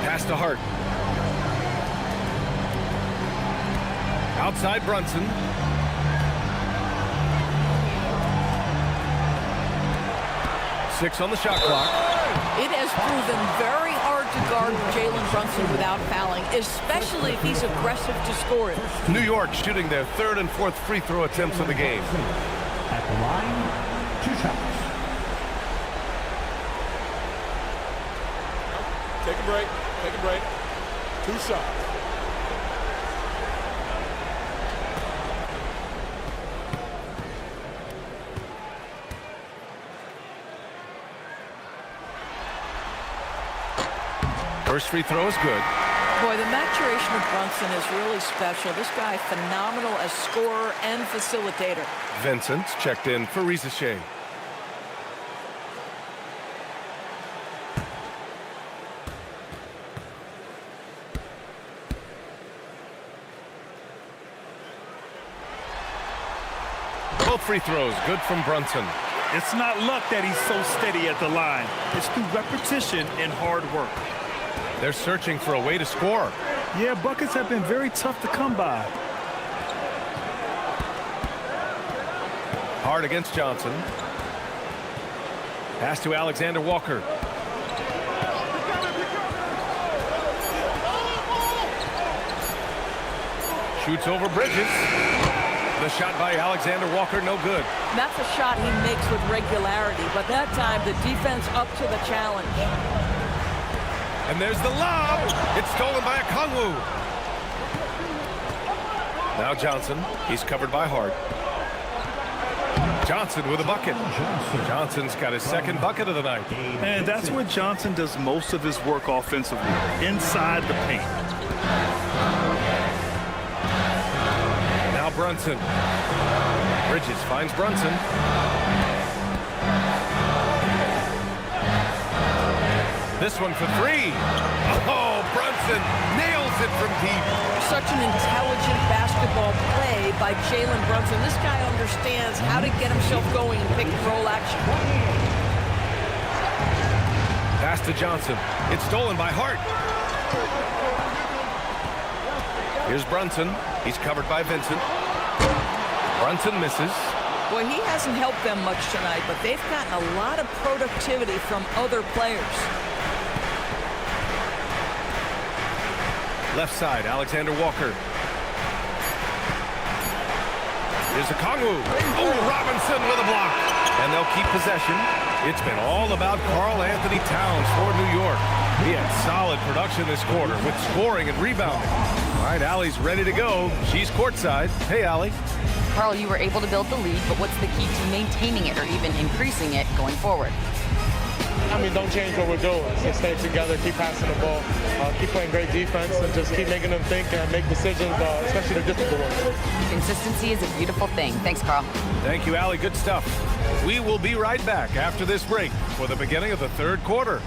Pass to Hart. Outside Brunson. Six on the shot clock. It has proven very hard to guard Jalen Brunson without fouling, especially if he's aggressive to score it. New York shooting their 3rd and 4th free throw attempts of the game. At the line, 2 shots. Take a break. Take a break. 2 shots. First free throw is good. Boy, the maturation of Brunson is really special. This guy, phenomenal as scorer and facilitator. Vincent checked in for Risache. Both free throws good from Brunson. It's not luck that he's so steady at the line. It's through repetition and hard work. They're searching for a way to score. Yeah, buckets have been very tough to come by. Hard against Johnson. Pass to Alexander Walker. Shoots over Bridges. The shot by Alexander Walker, no good. That's a shot he makes with regularity, but that time the defense up to the challenge. And there's the lob. It's stolen by Okongwu. Now Johnson. He's covered by Hart. Johnson with a bucket. Johnson's got his second bucket of the night. And that's where Johnson does most of his work offensively, inside the paint. Now Brunson. Bridges finds Brunson. This one for three. Oh, Brunson nails it from deep. Such an intelligent basketball play by Jalen Brunson. This guy understands how to get himself going in pick-and-roll action. Pass to Johnson. It's stolen by Hart. Here's Brunson. He's covered by Vincent. Brunson misses. Boy, he hasn't helped them much tonight, but they've gotten a lot of productivity from other players. Left side, Alexander Walker. Here's a Kongwu. Oh, Robinson with a block. And they'll keep possession. It's been all about Karl Anthony Towns for New York. He had solid production this quarter with scoring and rebounding. All right, Allie's ready to go. She's courtside. Hey, Allie. Karl, you were able to build the lead, but what's the key to maintaining it or even increasing it going forward? I mean, don't change what we're doing. Just stay together, keep passing the ball, keep playing great defense, and just keep making them think and make decisions, especially the difficult ones. Consistency is a beautiful thing. Thanks, Karl. Thank you, Allie. Good stuff. We will be right back after this break for the beginning of the third quarter.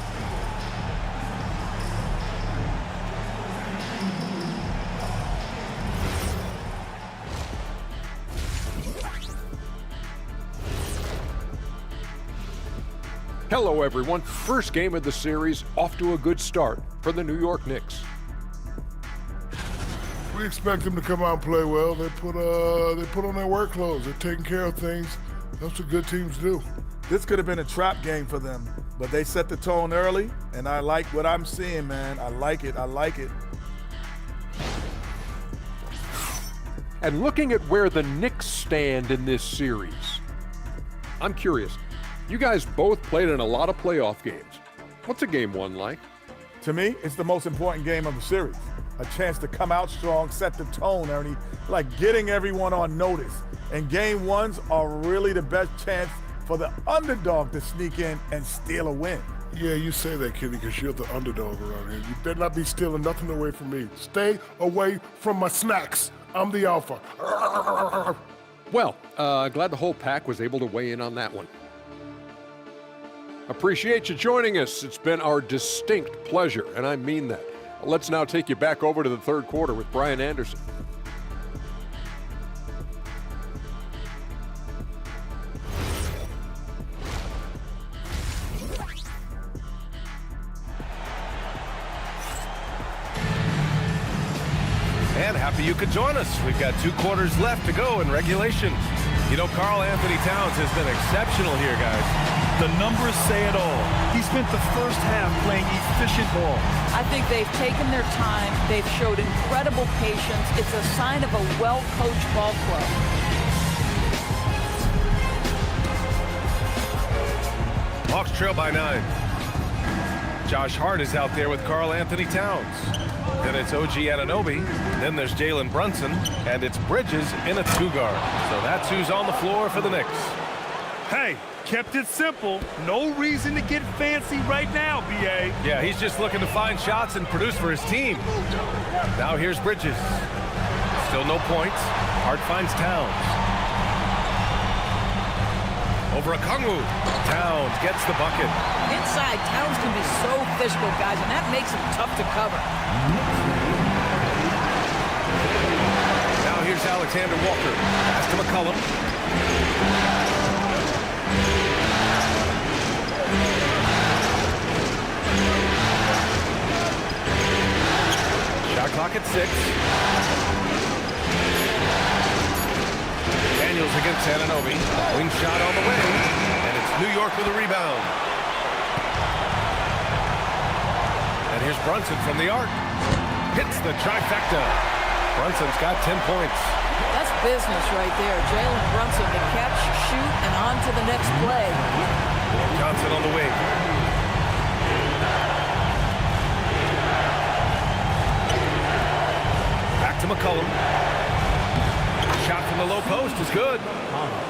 Hello, everyone. First game of the series, off to a good start for the New York Knicks. We expect them to come out and play well. They put on their work clothes. They're taking care of things. That's what good teams do. This could have been a trap game for them, but they set the tone early, and I like what I'm seeing, man. I like it. I like it. And looking at where the Knicks stand in this series, I'm curious. You guys both played in a lot of playoff games. What's a game one like? To me, it's the most important game of the series. A chance to come out strong, set the tone, Ernie, like getting everyone on notice. And game ones are really the best chance for the underdog to sneak in and steal a win. Yeah, you say that, Kenny, because you're the underdog around here. You better not be stealing nothing away from me. Stay away from my snacks. I'm the alpha. Well, glad the whole pack was able to weigh in on that one. Appreciate you joining us. It's been our distinct pleasure, and I mean that. Let's now take you back over to the third quarter with Brian Anderson. And happy you could join us. We've got 2 quarters left to go in regulation. You know, Karl Anthony Towns has been exceptional here, guys. The numbers say it all. He spent the first half playing efficient ball. I think they've taken their time. They've showed incredible patience. It's a sign of a well-coached ball club. Hawks trail by 9. Josh Hart is out there with Karl Anthony Towns. Then it's OG Anunoby. Then there's Jalen Brunson. And it's Bridges in a 2-guard. So that's who's on the floor for the Knicks. Hey, kept it simple. No reason to get fancy right now, B.A. Yeah, he's just looking to find shots and produce for his team. Now here's Bridges. Still no points. Hart finds Towns. Over a Kongwu. Towns gets the bucket. Inside, Towns can be so physical, guys, and that makes him tough to cover. Now here's Alexander Walker. Pass to McCollum. Shot clock at 6. Daniels against Anunoby. Wing shot on the way. And it's New York with a rebound. And here's Brunson from the arc. Hits the trifecta. Brunson's got 10 points. That's business right there. Jalen Brunson to catch, shoot, and on to the next play. Johnson on the wing. Back to McCollum. Shot from from the low post is good.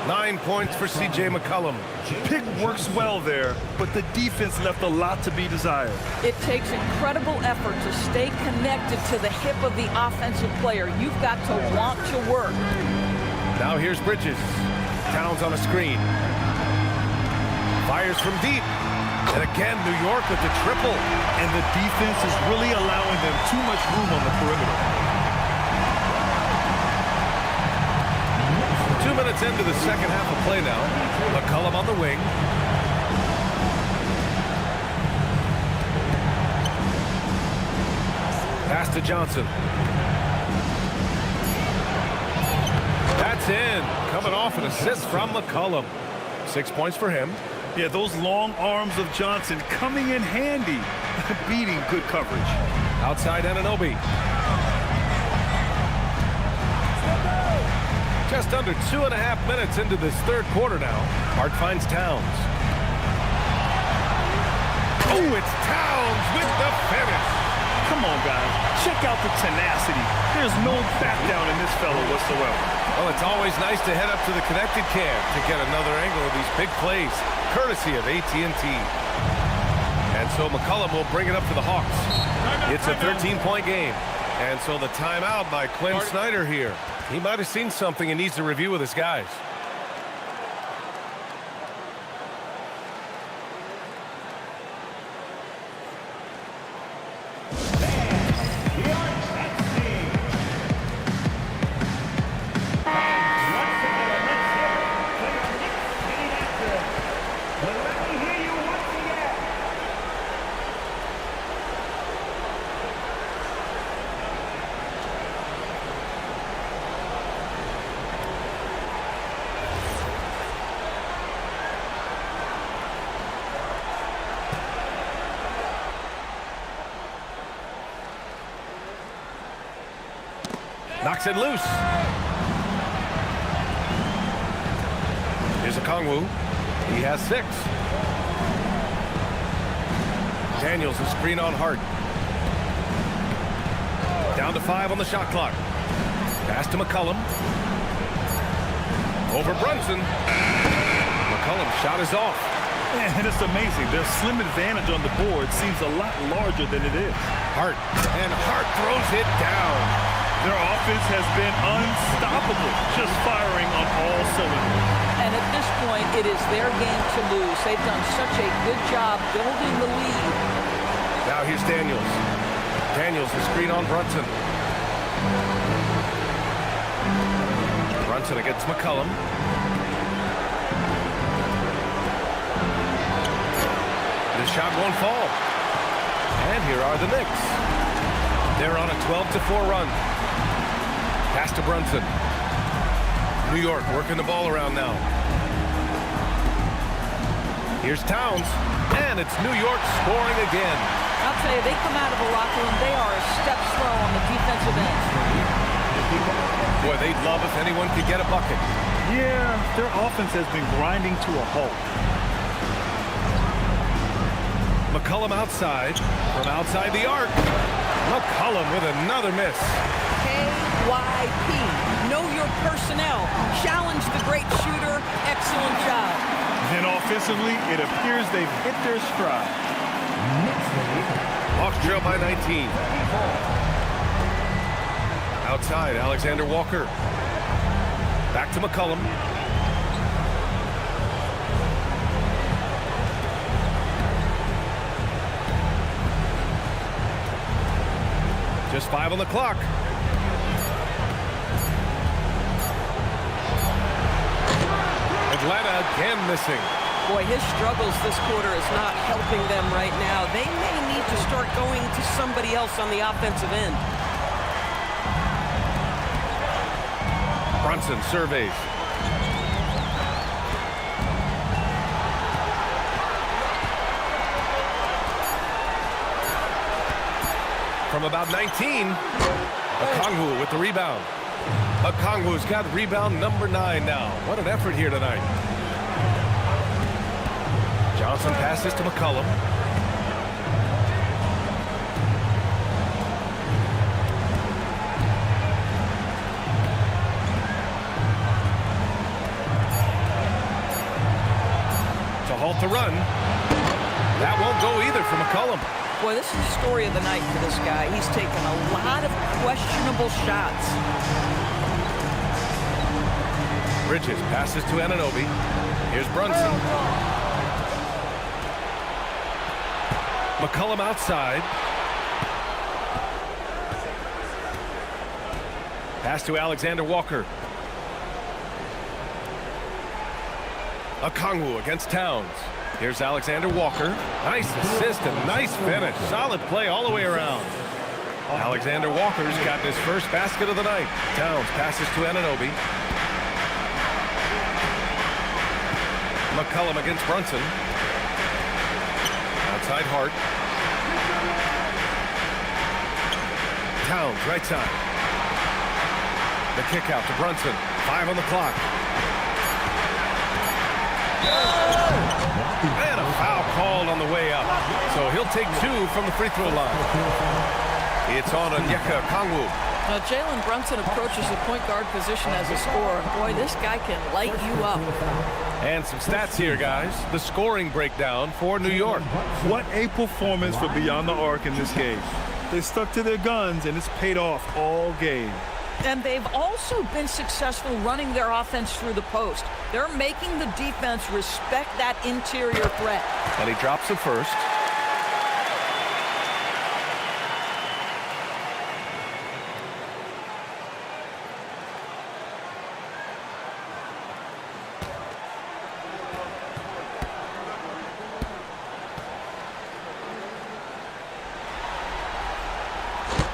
9 points for C.J. McCollum. Pick works well there, but the defense left a lot to be desired. It takes incredible effort to stay connected to the hip of the offensive player. You've got to want to work. Now here's Bridges. Towns on a screen. Fires from deep. And again, New York with the triple. And the defense is really allowing them too much room on the perimeter. 2 minutes into the second half of play now. McCollum on the wing. Pass to Johnson. That's in. Coming off an assist from McCollum. 6 points for him. Yeah, those long arms of Johnson coming in handy, beating good coverage. Outside Anunoby. Just under 2.5 minutes into this third quarter now. Hart finds Towns. Oh, it's Towns with the finish. Come on, guys. Check out the tenacity. There's no back down in this fellow whatsoever. Well, it's always nice to head up to the connected cam to get another angle of these big plays, courtesy of AT&T. And so McCollum will bring it up for the Hawks. It's a 13-point game. And so the timeout by Quinn Snyder here. He might have seen something and needs to review with his guys. Knocks it loose. Here's Okongwu. He has 6. Daniels, a screen on Hart. Down to 5 on the shot clock. Pass to McCollum. Over Brunson. McCollum's shot is off. And it's amazing. Their slim advantage on the board seems a lot larger than it is. Hart. And Hart throws it down. Their offense has been unstoppable, just firing on all cylinders. And at this point, it is their game to lose. They've done such a good job building the lead. Now here's Daniels. Daniels, the screen on Brunson. Brunson against McCollum. The shot won't fall. And here are the Knicks. They're on a 12-4 run. Pass to Brunson. New York working the ball around now. Here's Towns. And it's New York scoring again. I'll tell you, they come out of the locker room, they are a step slow on the defensive end. Boy, they'd love if anyone could get a bucket. Yeah, their offense has been grinding to a halt. McCollum outside. From outside the arc. McCollum with another miss. KYP. Know your personnel. Challenge the great shooter. Excellent job. And offensively, it appears they've hit their stride. Hawks trail by 19. Outside, Alexander Walker. Back to McCollum. Just 5 on the clock. Atlanta again missing. Boy, his struggles this quarter is not helping them right now. They may need to start going to somebody else on the offensive end. Brunson surveys. From about 19, Okongwu with the rebound. Okongwu's got rebound number 9 now. What an effort here tonight. Johnson passes to McCollum. off the run. That won't go either for McCollum. Boy, this is the story of the night for this guy. He's taken a lot of questionable shots. Bridges passes to Anunoby. Here's Brunson. McCollum outside. Pass to Alexander Walker. Okongwu against Towns. Here's Alexander Walker. Nice assist and nice finish. Solid play all the way around. Alexander Walker's got his first basket of the night. Towns passes to Anunoby. McCollum against Brunson. Outside Hart. Towns right side. The kick out to Brunson. 5 on the clock. And a foul called on the way up. So he'll take 2 from the free throw line. It's on Onyeka Okongwu. Now, Jalen Brunson approaches the point guard position as a scorer. Boy, this guy can light you up. And some stats here, guys. The scoring breakdown for New York. What a performance for Beyond the Arc in this game. They stuck to their guns, and it's paid off all game. And they've also been successful running their offense through the post. They're making the defense respect that interior threat. And he drops the first.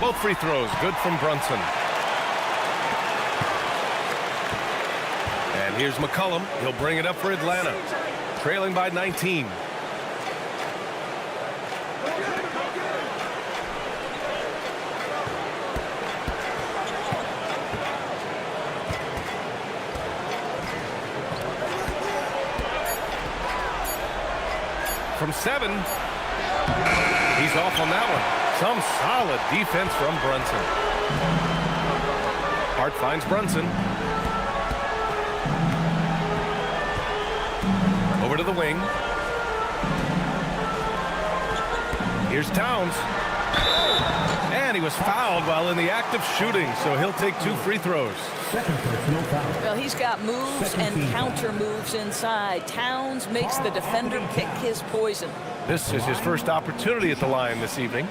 Both free throws good from Brunson. And here's McCollum. He'll bring it up for Atlanta. Trailing by 19. From 7. He's off on that one. Some solid defense from Brunson. Hart finds Brunson. Over to the wing. Here's Towns. And he was fouled while in the act of shooting, so he'll take 2 free throws. Well, he's got moves and counter moves inside. Towns makes the defender pick his poison. This is his first opportunity at the line this evening.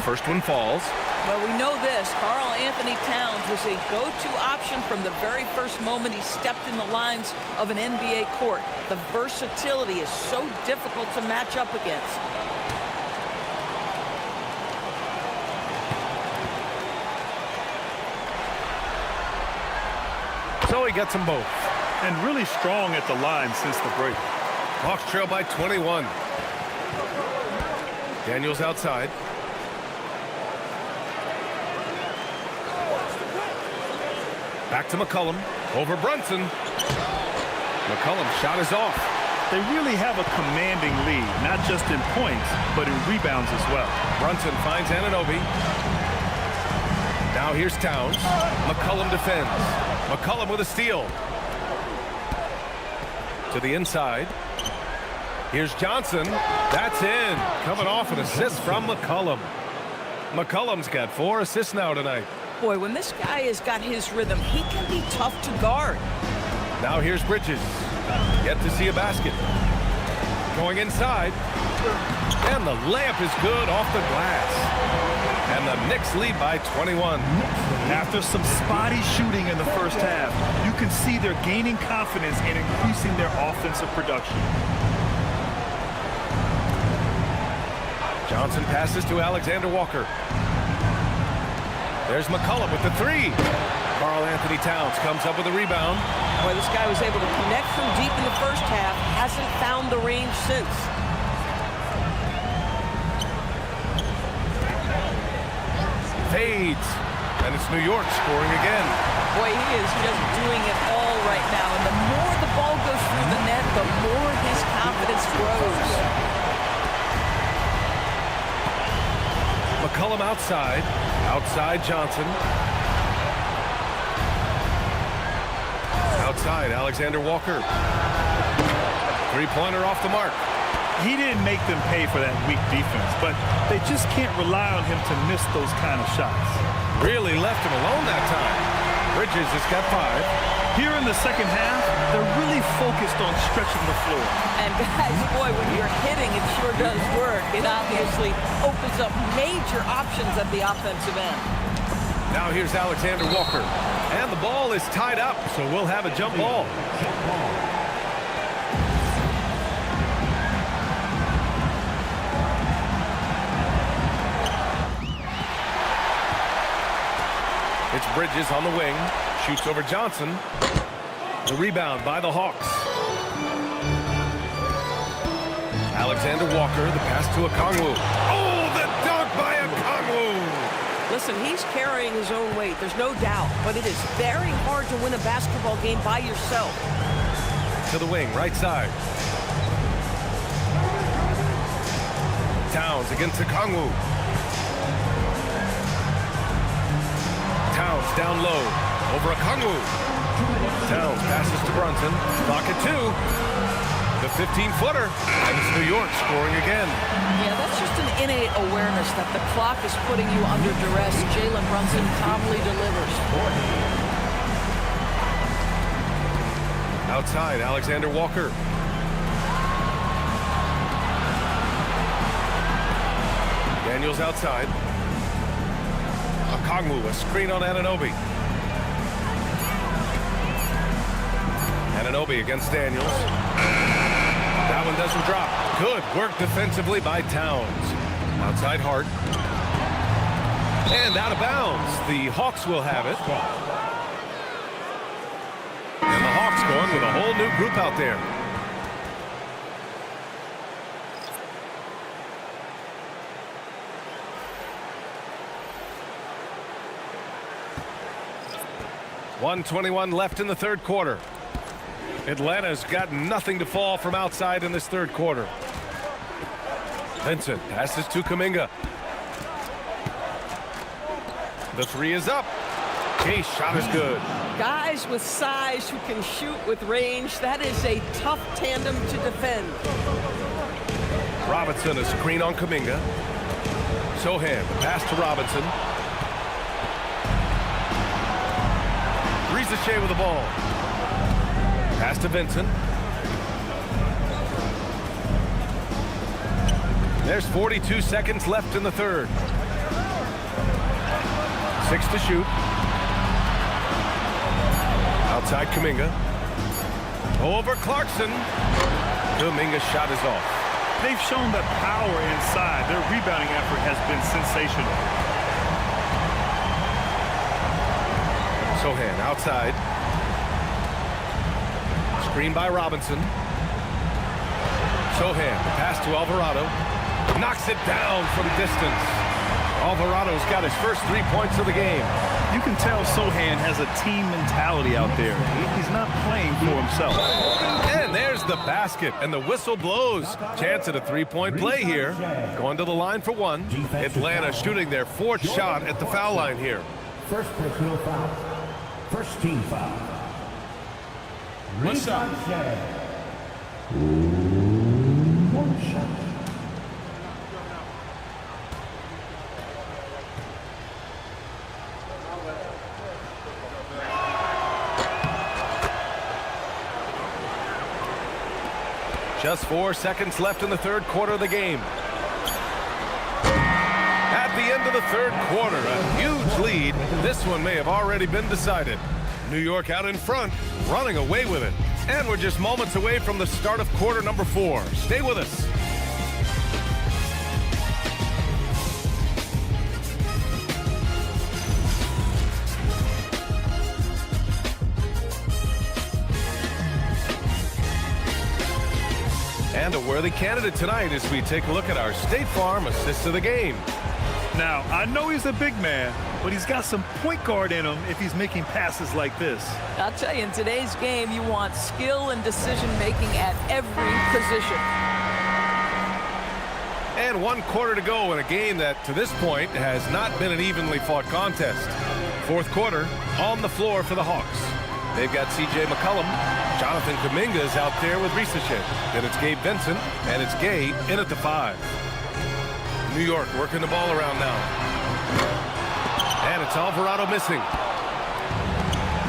First one falls. Well, we know this. Karl Anthony Towns was a go-to option from the very first moment he stepped in the lines of an NBA court. The versatility is so difficult to match up against. So he gets them both. And really strong at the line since the break. Hawks trail by 21. Daniels outside. Back to McCollum. Over Brunson. McCollum's shot is off. They really have a commanding lead, not just in points, but in rebounds as well. Brunson finds Anunoby. Now here's Towns. McCollum defends. McCollum with a steal. To the inside. Here's Johnson. That's in. Coming off an assist from McCollum. McCollum's got 4 assists now tonight. Boy, when this guy has got his rhythm, he can be tough to guard. Now here's Bridges. Yet to see a basket. Going inside. And the layup is good off the glass. And the Knicks lead by 21. After some spotty shooting in the first half, you can see they're gaining confidence and increasing their offensive production. Johnson passes to Alexander Walker. There's McCollum with the 3. Karl Anthony Towns comes up with a rebound. Boy, this guy was able to connect from deep in the first half. Hasn't found the range since. Fades. And it's New York scoring again. Boy, he is just doing it all right now. And the more the ball goes through the net, the more his confidence grows. McCollum outside. Outside Johnson. Outside Alexander Walker. Three-pointer off the mark. He didn't make them pay for that weak defense, but they just can't rely on him to miss those kind of shots. Really left him alone that time. Bridges has got 5. Here in the second half, they're really focused on stretching the floor. And guys, boy, when you're hitting, it sure does work. It obviously opens up major options at the offensive end. Now here's Alexander Walker. And the ball is tied up, so we'll have a jump ball. It's Bridges on the wing. Shoots over Johnson. The rebound by the Hawks. Alexander Walker, the pass to Okongwu. Oh, the dunk by Okongwu! Listen, he's carrying his own weight, there's no doubt, but it is very hard to win a basketball game by yourself. To the wing, right side. Towns against Okongwu. Towns down low, over Okongwu. Towns passes to Brunson. Clock at 2. The 15-footer. And it's New York scoring again. Yeah, that's just an innate awareness that the clock is putting you under duress. Jalen Brunson calmly delivers. Outside, Alexander Walker. Daniels outside. Okongwu, a screen on Anunoby. Anunoby against Daniels. That one doesn't drop. Good work defensively by Towns. Outside Hart. And out of bounds. The Hawks will have it. And the Hawks going with a whole new group out there. .121 left in the third quarter. Atlanta's got nothing to fall from outside in this third quarter. Vincent passes to Kuminga. The 3 is up. His shot is good. Guys with size who can shoot with range, that is a tough tandem to defend. Robinson, a screen on Kuminga. Sohan, the pass to Robinson. Shea with the ball. Pass to Vincent. There's 42 seconds left in the third. 6 to shoot. Outside Kuminga. Over Clarkson. Kuminga's shot is off. They've shown that power inside. Their rebounding effort has been sensational. Sohan outside. Screen by Robinson. Sohan, pass to Alvarado. Knocks it down from distance. Alvarado's got his first 3 points of the game. You can tell Sohan has a team mentality out there. He's not playing for himself. And there's the basket, and the whistle blows. Chance at a three-point play here. Going to the line for 1. Atlanta shooting their 4th shot at the foul line here. First personal foul. First team foul. One shot. One shot. Just 4 seconds left in the third quarter of the game. At the end of the third quarter, a huge lead. This one may have already been decided. New York out in front, running away with it. And we're just moments away from the start of quarter number 4. Stay with us. And a worthy candidate tonight as we take a look at our State Farm assist of the game. Now, I know he's a big man, but he's got some point guard in him if he's making passes like this. I'll tell you, in today's game, you want skill and decision-making at every position. And 1 quarter to go in a game that, to this point, has not been an evenly fought contest. 4th quarter, on the floor for the Hawks. They've got C.J. McCollum. Jonathan Kuminga is out there with Risachet. Then it's Gabe Vincent, and it's Gay in at the 5. New York working the ball around now. And it's Alvarado missing.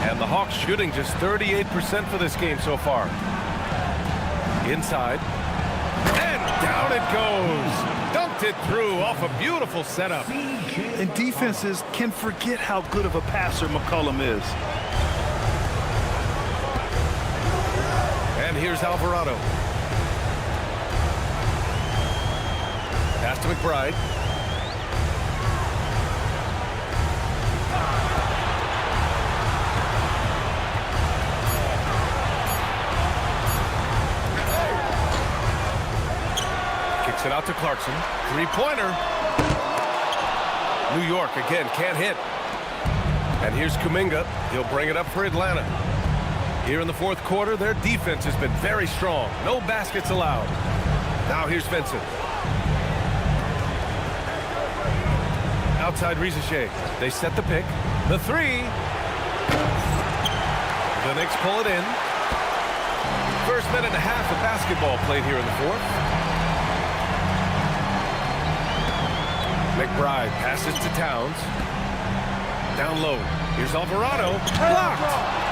And the Hawks shooting just 38% for this game so far. Inside. And down it goes. Dunked it through off a beautiful setup. And defenses can forget how good of a passer McCollum is. And here's Alvarado. Pass to McBride. Kicks it out to Clarkson. 3-pointer. New York again can't hit. And here's Kuminga. He'll bring it up for Atlanta. Here in the 4th quarter, their defense has been very strong. No baskets allowed. Now here's Vincent. Outside Risachet. They set the pick. The 3. The Knicks pull it in. First minute and a half of basketball played here in the 4th. McBride passes to Towns. Down low. Here's Alvarado. Blocked.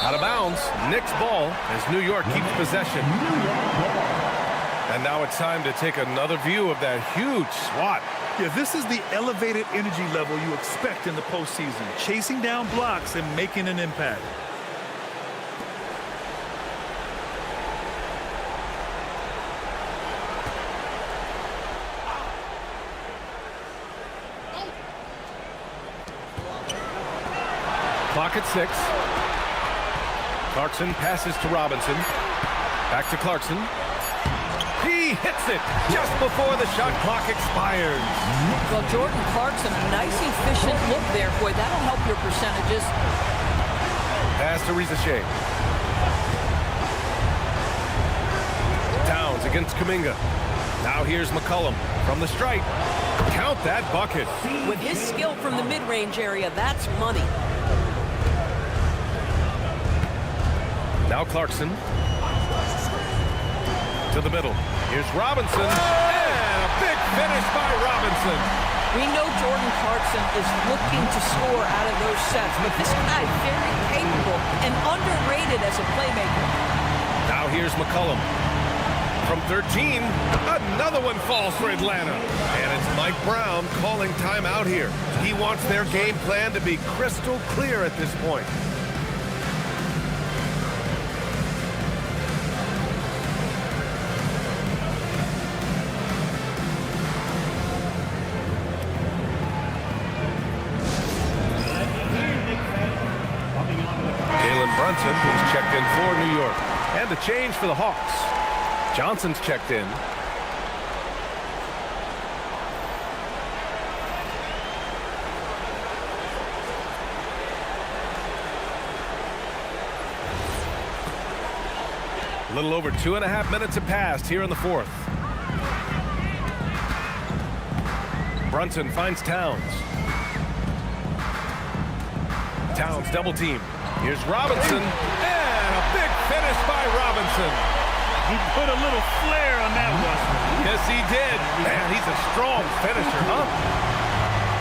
Out of bounds. Knicks ball as New York keeps possession. And now it's time to take another view of that huge swat. Yeah, this is the elevated energy level you expect in the postseason. Chasing down blocks and making an impact. Clock at 6. Clarkson passes to Robinson. Back to Clarkson. He hits it just before the shot clock expires. Well, Jordan Clarkson, a nice, efficient look there. Boy, that'll help your percentages. Pass to Risachet. Towns against Kuminga. Now here's McCollum from the stripe. Count that bucket. With his skill from the mid-range area, that's money. Now Clarkson. To the middle. Here's Robinson. And a big finish by Robinson. We know Jordan Clarkson is looking to score out of those sets, but this guy very capable and underrated as a playmaker. Now here's McCollum. From 13, another one falls for Atlanta. And it's Mike Brown calling timeout here. He wants their game plan to be crystal clear at this point. Brunson is checked in for New York. And a change for the Hawks. Johnson's checked in. A little over 2.5 minutes have passed here in the 4th. Brunson finds Towns. Towns double team. Here's Robinson, and a big finish by Robinson. He put a little flair on that one. Yes, he did. Man, he's a strong finisher, huh?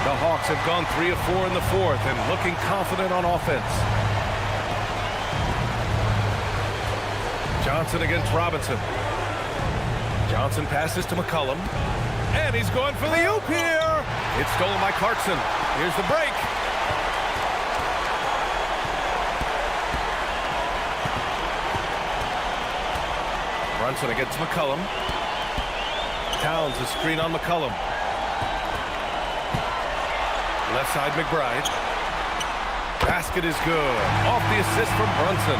The Hawks have gone 3 of 4 in the 4th and looking confident on offense. Johnson against Robinson. Johnson passes to McCollum, and he's going for the oop here. It's stolen by Clarkson. Here's the break. Brunson against McCollum. Towns a screen on McCollum. Left side McBride. Basket is good. Off the assist from Brunson.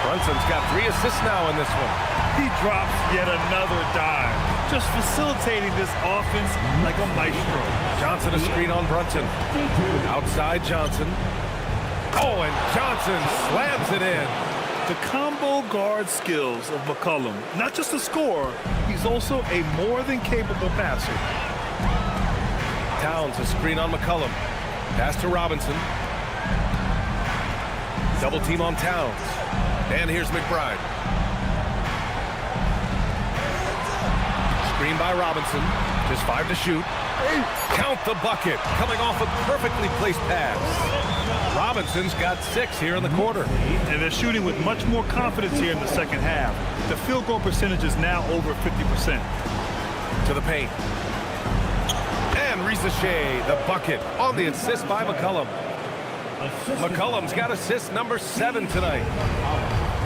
Brunson's got 3 assists now in this one. He drops yet another dime. just facilitating this offense like a maestro. Johnson a screen on Brunson. Outside Johnson. Oh, and Johnson slams it in. The combo guard skills of McCollum, not just a scorer, he's also a more than capable passer. Towns a screen on McCollum. Pass to Robinson. Double team on Towns. And here's McBride. Screen by Robinson. Just 5 to shoot. Count the bucket. Coming off a perfectly placed pass. Robinson's got 6 here in the quarter. And they're shooting with much more confidence here in the second half. The field goal percentage is now over 50%. To the paint. And Rizachet, the bucket on the assist by McCollum. McCollum's got assist number 7 tonight.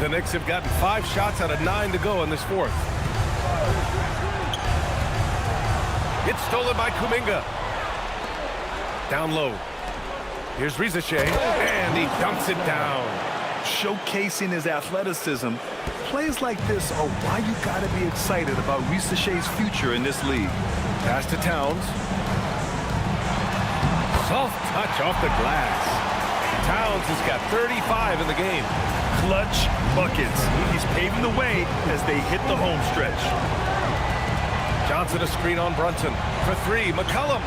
The Knicks have gotten 5 shots out of 9 to go in this fourth. It's stolen by Kuminga. Down low. Here's Rizachet, and he dunks it down. Showcasing his athleticism, plays like this are why you gotta be excited about Rizachet's future in this league. Pass to Towns. Soft touch off the glass. Towns has got 35 in the game. Clutch buckets. He's paving the way as they hit the home stretch. Johnson a screen on Brunson. For 3, McCollum.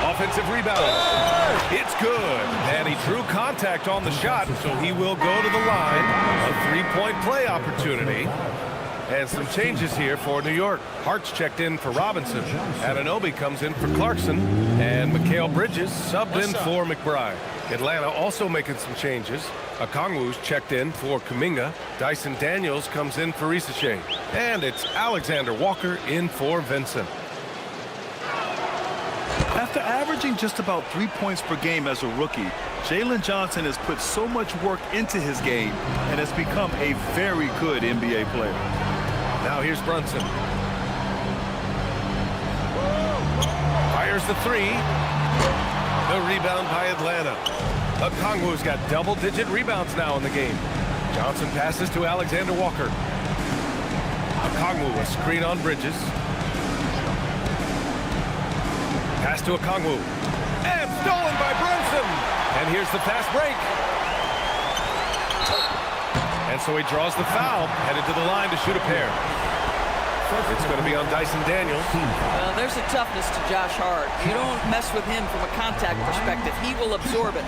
Offensive rebound. It's good. And he drew contact on the shot, so he will go to the line. A 3-point play opportunity. And some changes here for New York. Hart's checked in for Robinson. Anunoby comes in for Clarkson. And Mikal Bridges subbed in for McBride. Atlanta also making some changes. Okongwu's checked in for Kuminga. Dyson Daniels comes in for Rizachet. And it's Alexander Walker in for Vincent. After averaging just about 3 points per game as a rookie, Jalen Johnson has put so much work into his game and has become a very good NBA player. Now here's Brunson. Fires the 3. The rebound by Atlanta. Okongwu's got double-digit rebounds now in the game. Johnson passes to Alexander Walker. Okongwu a screen on Bridges. Pass to Okongwu. And stolen by Brunson. And here's the fast break. And so he draws the foul, headed to the line to shoot a pair. It's going to be on Dyson Daniels. Well, there's a toughness to Josh Hart. You don't mess with him from a contact perspective. He will absorb it.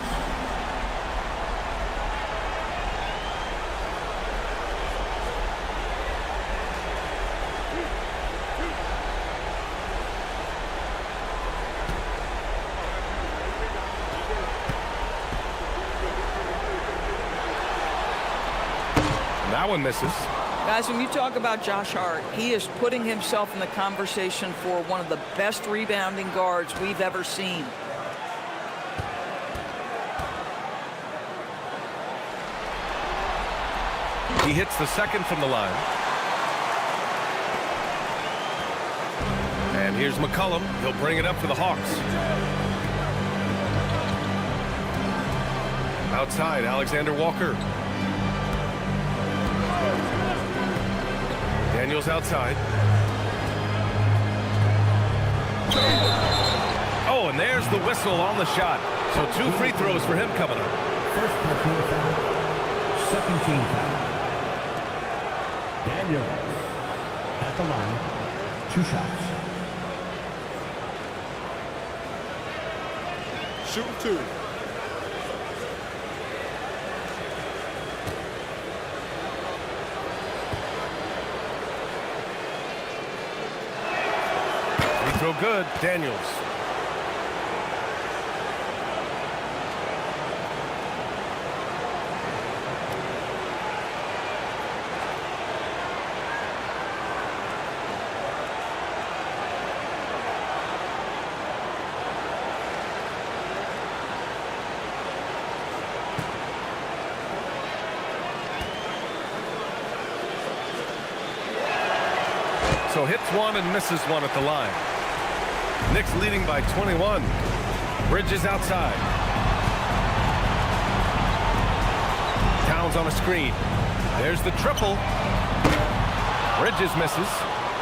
That one misses. Guys, when you talk about Josh Hart, he is putting himself in the conversation for one of the best rebounding guards we've ever seen. He hits the second from the line. And here's McCollum. He'll bring it up for the Hawks. Outside, Alexander Walker. Daniels outside. Oh, and there's the whistle on the shot. So 2 free throws for him coming up. First personal foul, second team foul. Daniels at the line, 2 shots. Shoot 2. Throw good, Daniels. So hits 1 and misses 1 at the line. Knicks leading by 21. Bridges outside. Towns on a screen. There's the triple. Bridges misses.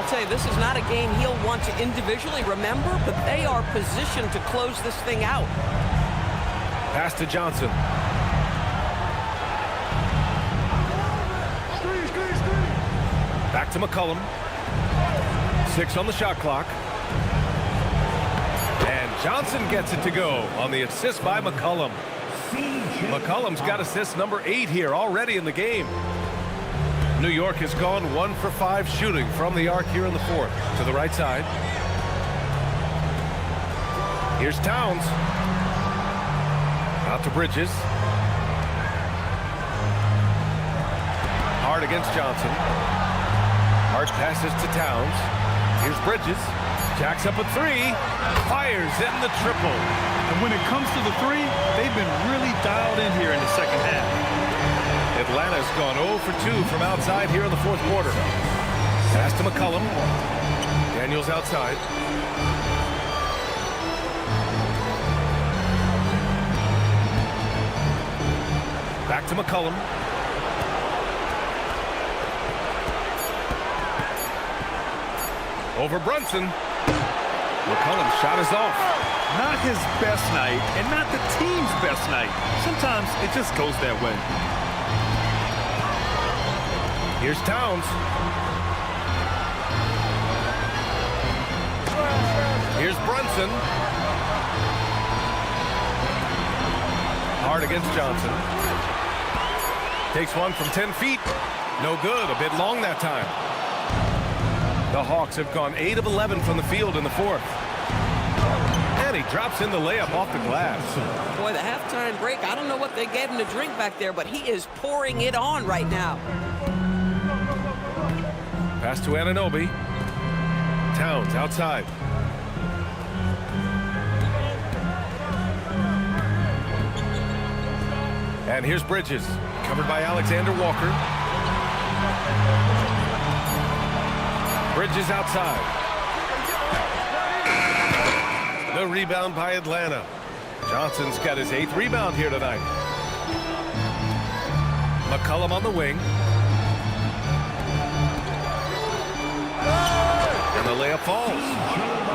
tell you, this is not a game he'll want to individually remember, but they are positioned to close this thing out. Pass to Johnson. Back to McCollum. 6 on the shot clock. And Johnson gets it to go on the assist by McCollum. McCollum's got assist number 8 here already in the game. New York has gone 1 for 5 shooting from the arc here in the fourth. To the right side. Here's Towns. Out to Bridges. Hard against Johnson. Hard passes to Towns. Here's Bridges. Jacks up a 3. Fires in the triple. And when it comes to the 3, they've been really dialed in here in the second half. Atlanta's gone 0 for 2 from outside here in the fourth quarter. Pass to McCollum. Daniels outside. Back to McCollum. Over Brunson. McCollum's shot is off. Not his best night, and not the team's best night. Sometimes it just goes that way. Here's Towns. Here's Brunson. Hard against Johnson. Takes one from 10 feet. No good. A bit long that time. The Hawks have gone 8 of 11 from the field in the fourth. And he drops in the layup off the glass. Boy, the halftime break, I don't know what they gave him to drink back there, but he is pouring it on right now. Pass to Anunoby. Towns outside. And here's Bridges, covered by Alexander Walker. Bridges outside. The rebound by Atlanta. Johnson's got his 8th rebound here tonight. McCollum on the wing. And the layup falls.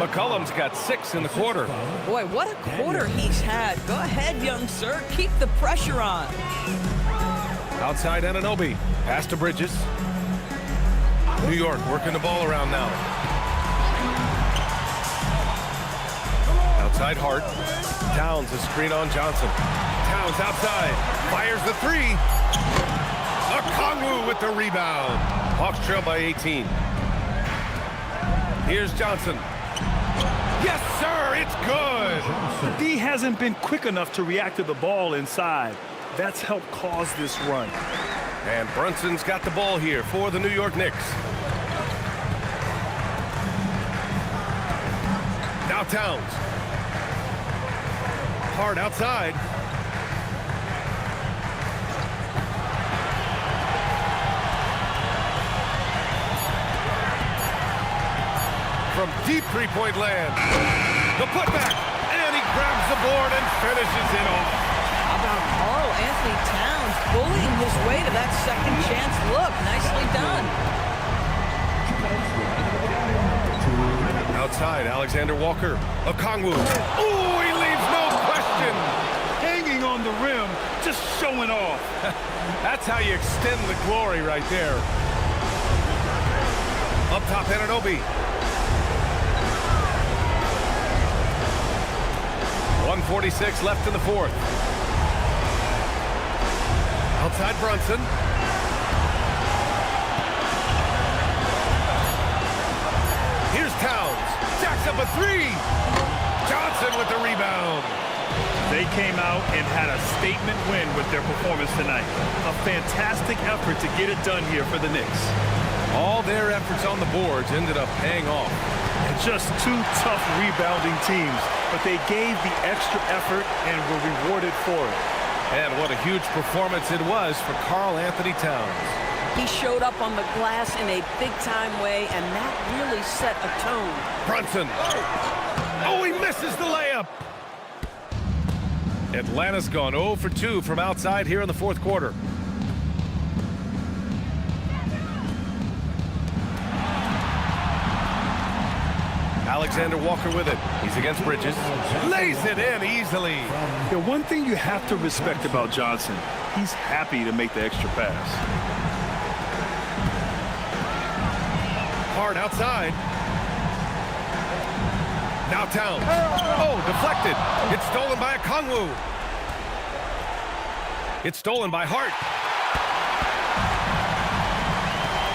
McCollum's got 6 in the quarter. Boy, what a quarter he's had. Go ahead, young sir. Keep the pressure on. Outside Anunoby. Pass to Bridges. New York working the ball around now. Outside Hart. Towns a screen on Johnson. Towns outside. Fires the 3. Okongwu with the rebound. Hawks trail by 18. Here's Johnson. Yes, sir, it's good. D hasn't been quick enough to react to the ball inside. That's helped cause this run. And Brunson's got the ball here for the New York Knicks. Now Towns. Hard outside. From deep three-point land. The putback. And he grabs the board and finishes it off. How about Karl Anthony Towns bullying his way to that second chance look? Nicely done. Outside, Alexander Walker. Okongwu. Ooh, he leaves no question. Hanging on the rim, just showing off. That's how you extend the glory right there. Up top, Anunoby. 1:46 left in the fourth. Outside Brunson. Here's Towns. Jacks up a 3. Johnson with the rebound. They came out and had a statement win with their performance tonight. A fantastic effort to get it done here for the Knicks. All their efforts on the boards ended up paying off. And just 2 tough rebounding teams, but they gave the extra effort and were rewarded for it. And what a huge performance it was for Karl Anthony Towns. He showed up on the glass in a big-time way, and that really set a tone. Brunson. Oh, he misses the layup. Atlanta's gone 0 for 2 from outside here in the fourth quarter. Alexander Walker with it. He's against Bridges. Lays it in easily. The one thing you have to respect about Johnson, he's happy to make the extra pass. Hard outside. Now Towns. Oh, deflected. It's stolen by Okongwu. It's stolen by Hart.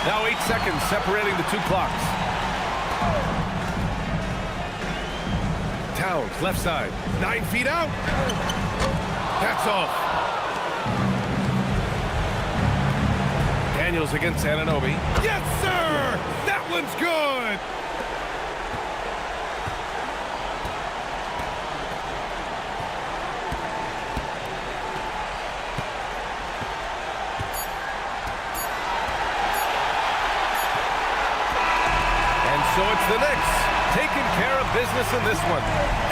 Now 8 seconds separating the two clocks. Towns, left side. 9 feet out. That's off. Daniels against Anunoby. Yes, sir! That one's good! So it's the Knicks taking care of business in this one.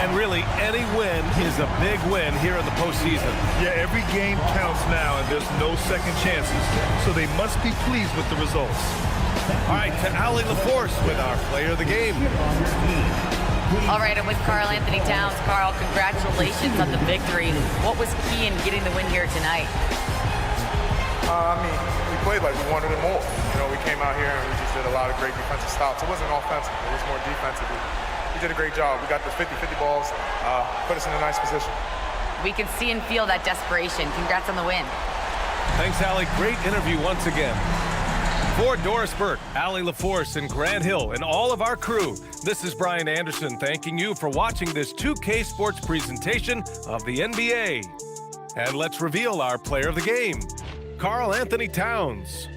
And really, any win is a big win here in the postseason. Yeah, every game counts now, and there's no second chances. So they must be pleased with the results. All right, to Allie LaForce with our player of the game. All right, I'm with Karl Anthony Towns. Karl, congratulations on the victory. What was key in getting the win here tonight? We played like we wanted it more. We came out here and we just did a lot of great defensive stops. It wasn't offensive. It was more defensive. We did a great job. We got the 50-50 balls, put us in a nice position. We can see and feel that desperation. Congrats on the win. Thanks, Allie. Great interview once again. For Doris Burke, Allie LaForce, and Grant Hill, and all of our crew, this is Brian Anderson thanking you for watching this 2K Sports presentation of the NBA. And let's reveal our player of the game, Karl Anthony Towns.